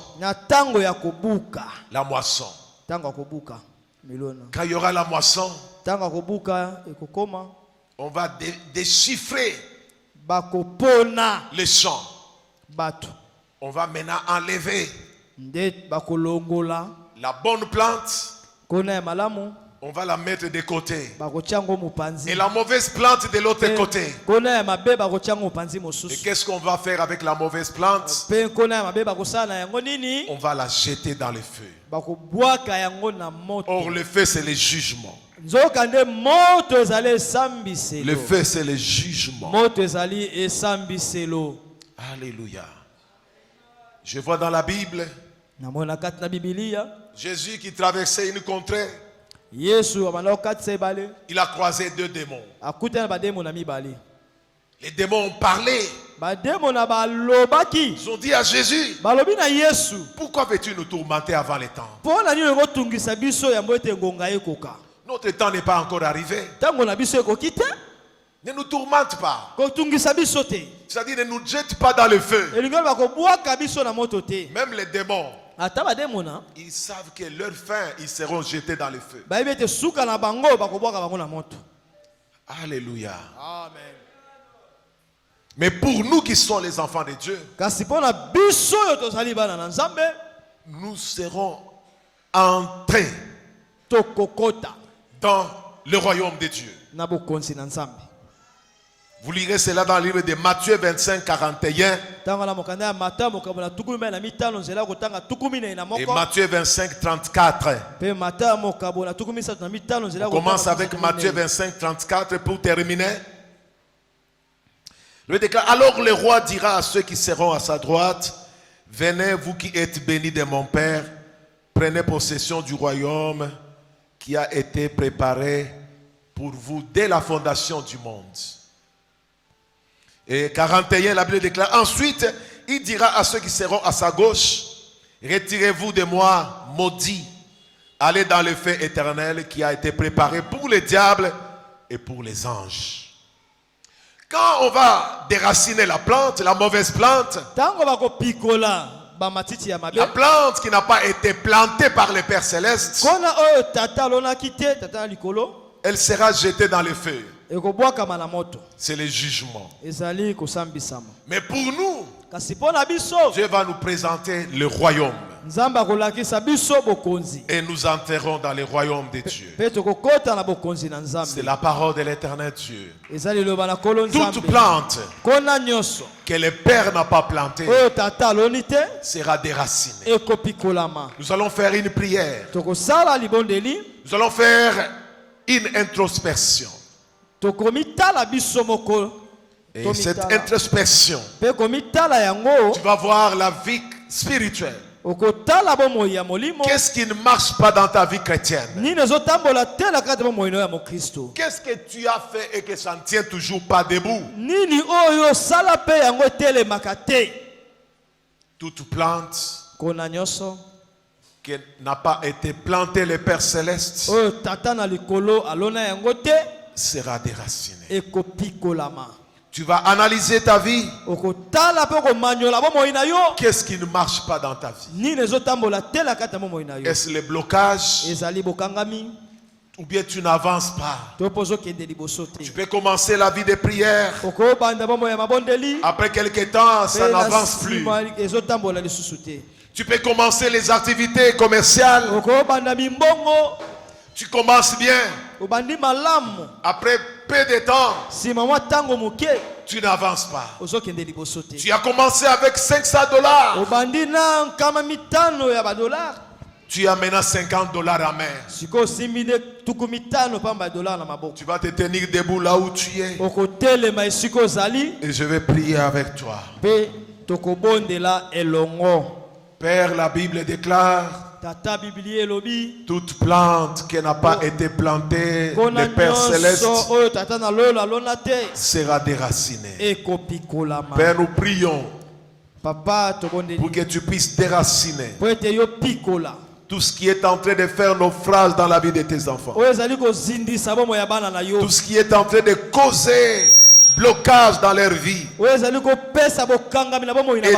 La moisson. Quand il y aura la moisson, on va déchiffrer les champs. On va maintenant enlever la bonne plante. On va la mettre de côté. Et la mauvaise plante de l'autre côté. Et qu'est-ce qu'on va faire avec la mauvaise plante? On va la jeter dans le feu. Or le feu c'est le jugement. Le feu c'est le jugement. Alléluia. Je vois dans la Bible Jésus qui traversait une contrée. Il a croisé 2 démons. Les démons ont parlé. Ils ont dit à Jésus, pourquoi veux-tu nous tourmenter avant le temps? Notre temps n'est pas encore arrivé. Ne nous tourmente pas. C'est-à-dire ne nous jette pas dans le feu. Même les démons, ils savent que leur fin, ils seront jetés dans le feu. Alléluia. Amen. Mais pour nous qui sommes les enfants de Dieu, nous serons entrés dans le royaume de Dieu. Vous lirez cela dans le livre de Matthieu 25, 41. Et Matthieu 25, 34. On commence avec Matthieu 25, 34 pour terminer. Le déclare, alors le roi dira à ceux qui seront à sa droite, venez vous qui êtes bénis de mon Père, prenez possession du royaume qui a été préparé pour vous dès la fondation du monde. Et 41, la Bible déclare, ensuite, il dira à ceux qui seront à sa gauche, retirez-vous de moi, maudits, allez dans le feu éternel qui a été préparé pour les diables et pour les anges. Quand on va déraciner la plante, la mauvaise plante, la plante qui n'a pas été plantée par le Père Céleste, elle sera jetée dans le feu. C'est le jugement. Mais pour nous, Dieu va nous présenter le royaume. Et nous entrerons dans le royaume de Dieu. C'est la parole de l'Éternel Dieu. Toute plante que le Père n'a pas plantée sera déracinée. Nous allons faire une prière. Nous allons faire une introspection. Et cette introspection, tu vas voir la vie spirituelle. Qu'est-ce qui ne marche pas dans ta vie chrétienne? Qu'est-ce que tu as fait et que ça ne tient toujours pas debout? Toute plante qui n'a pas été plantée le Père Céleste sera déracinée. Tu vas analyser ta vie. Qu'est-ce qui ne marche pas dans ta vie? Est-ce le blocage? Ou bien tu n'avances pas? Tu peux commencer la vie de prière. Après quelques temps, ça n'avance plus. Tu peux commencer les activités commerciales. Tu commences bien. Après peu de temps, tu n'avances pas. Tu as commencé avec $500. Tu as maintenant $50 à main. Tu vas te tenir debout là où tu es. Et je vais prier avec toi. Père, la Bible déclare: toute plante qui n'a pas été plantée, le Père Céleste, sera déracinée. Père, nous prions pour que tu puisses déraciner tout ce qui est en train de faire naufrage dans la vie de tes enfants. Tout ce qui est en train de causer blocage dans leur vie et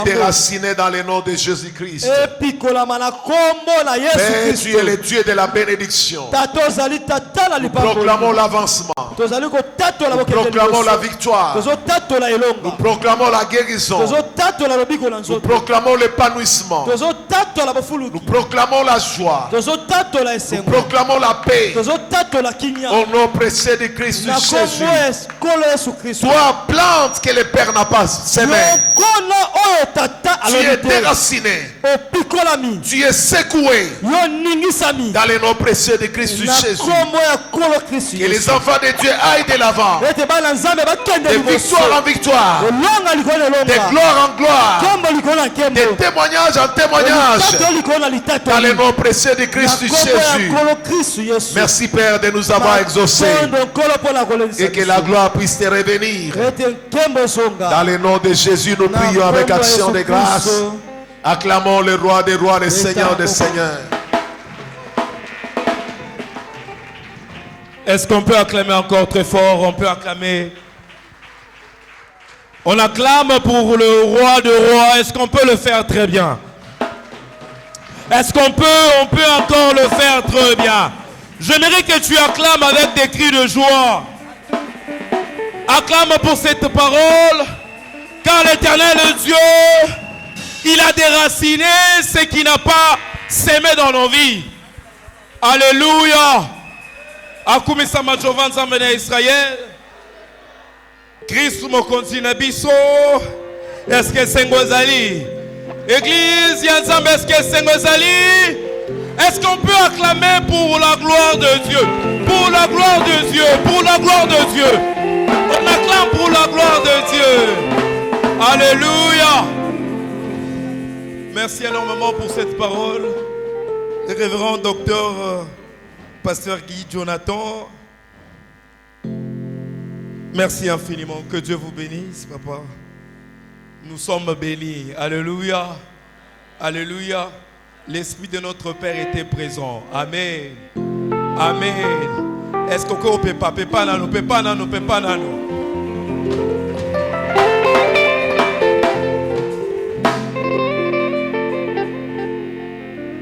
déraciner dans le nom de Jésus-Christ. Père, tu es le Dieu de la bénédiction. Nous proclamons l'avancement. Nous proclamons la victoire. Nous proclamons la guérison. Nous proclamons l'épanouissement. Nous proclamons la joie. Nous proclamons la paix. Au nom précieux de Christ Jésus. Toi, plante que le Père n'a pas semé, tu es déraciné, tu es secoué dans le nom précieux de Christ Jésus. Que les enfants de Dieu aillent de l'avant, de victoire en victoire, de gloire en gloire, de témoignage en témoignage, dans le nom précieux de Christ Jésus. Merci Père de nous avoir exaucés, et que la gloire puisse te revenir. Dans le nom de Jésus, nous prions avec action de grâce. Acclamons le roi des rois, le Seigneur des seigneurs. Est-ce qu'on peut acclamer encore très fort? On peut acclamer. On acclame pour le roi des rois. Est-ce qu'on peut le faire très bien? Est-ce qu'on peut encore le faire très bien? J'aimerais que tu acclames avec des cris de joie. Acclame pour cette parole, car l'Éternel Dieu, il a déraciné ce qui n'a pas sémé dans nos vies. Alléluia. Akumisa majovan zamene Israël. Christ mokonzi na biso. Est-ce que sengozali? Église yanzambe, est-ce que sengozali? Est-ce qu'on peut acclamer pour la gloire de Dieu? Pour la gloire de Dieu, pour la gloire de Dieu. On acclame pour la gloire de Dieu. Alléluia. Merci énormément pour cette parole. Le révérend docteur pasteur Guy Jonathan. Merci infiniment. Que Dieu vous bénisse, papa. Nous sommes bénis. Alléluia. Alléluia. L'esprit de notre Père était présent. Amen. Amen. Est-ce qu'on peut pas nano?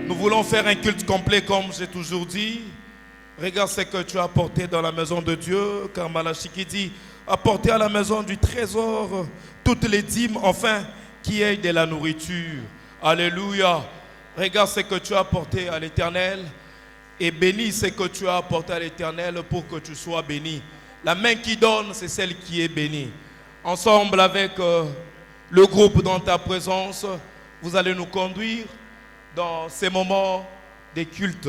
Nous voulons faire un culte complet comme j'ai toujours dit. Regarde ce que tu as apporté dans la maison de Dieu. Car Malachie qui dit: apportez à la maison du trésor toutes les dîmes, enfin, qui aient de la nourriture. Alléluia. Regarde ce que tu as apporté à l'Éternel. Et bénis ce que tu as apporté à l'Éternel pour que tu sois béni. La main qui donne, c'est celle qui est bénie. Ensemble avec le groupe dans ta présence, vous allez nous conduire dans ces moments de culte.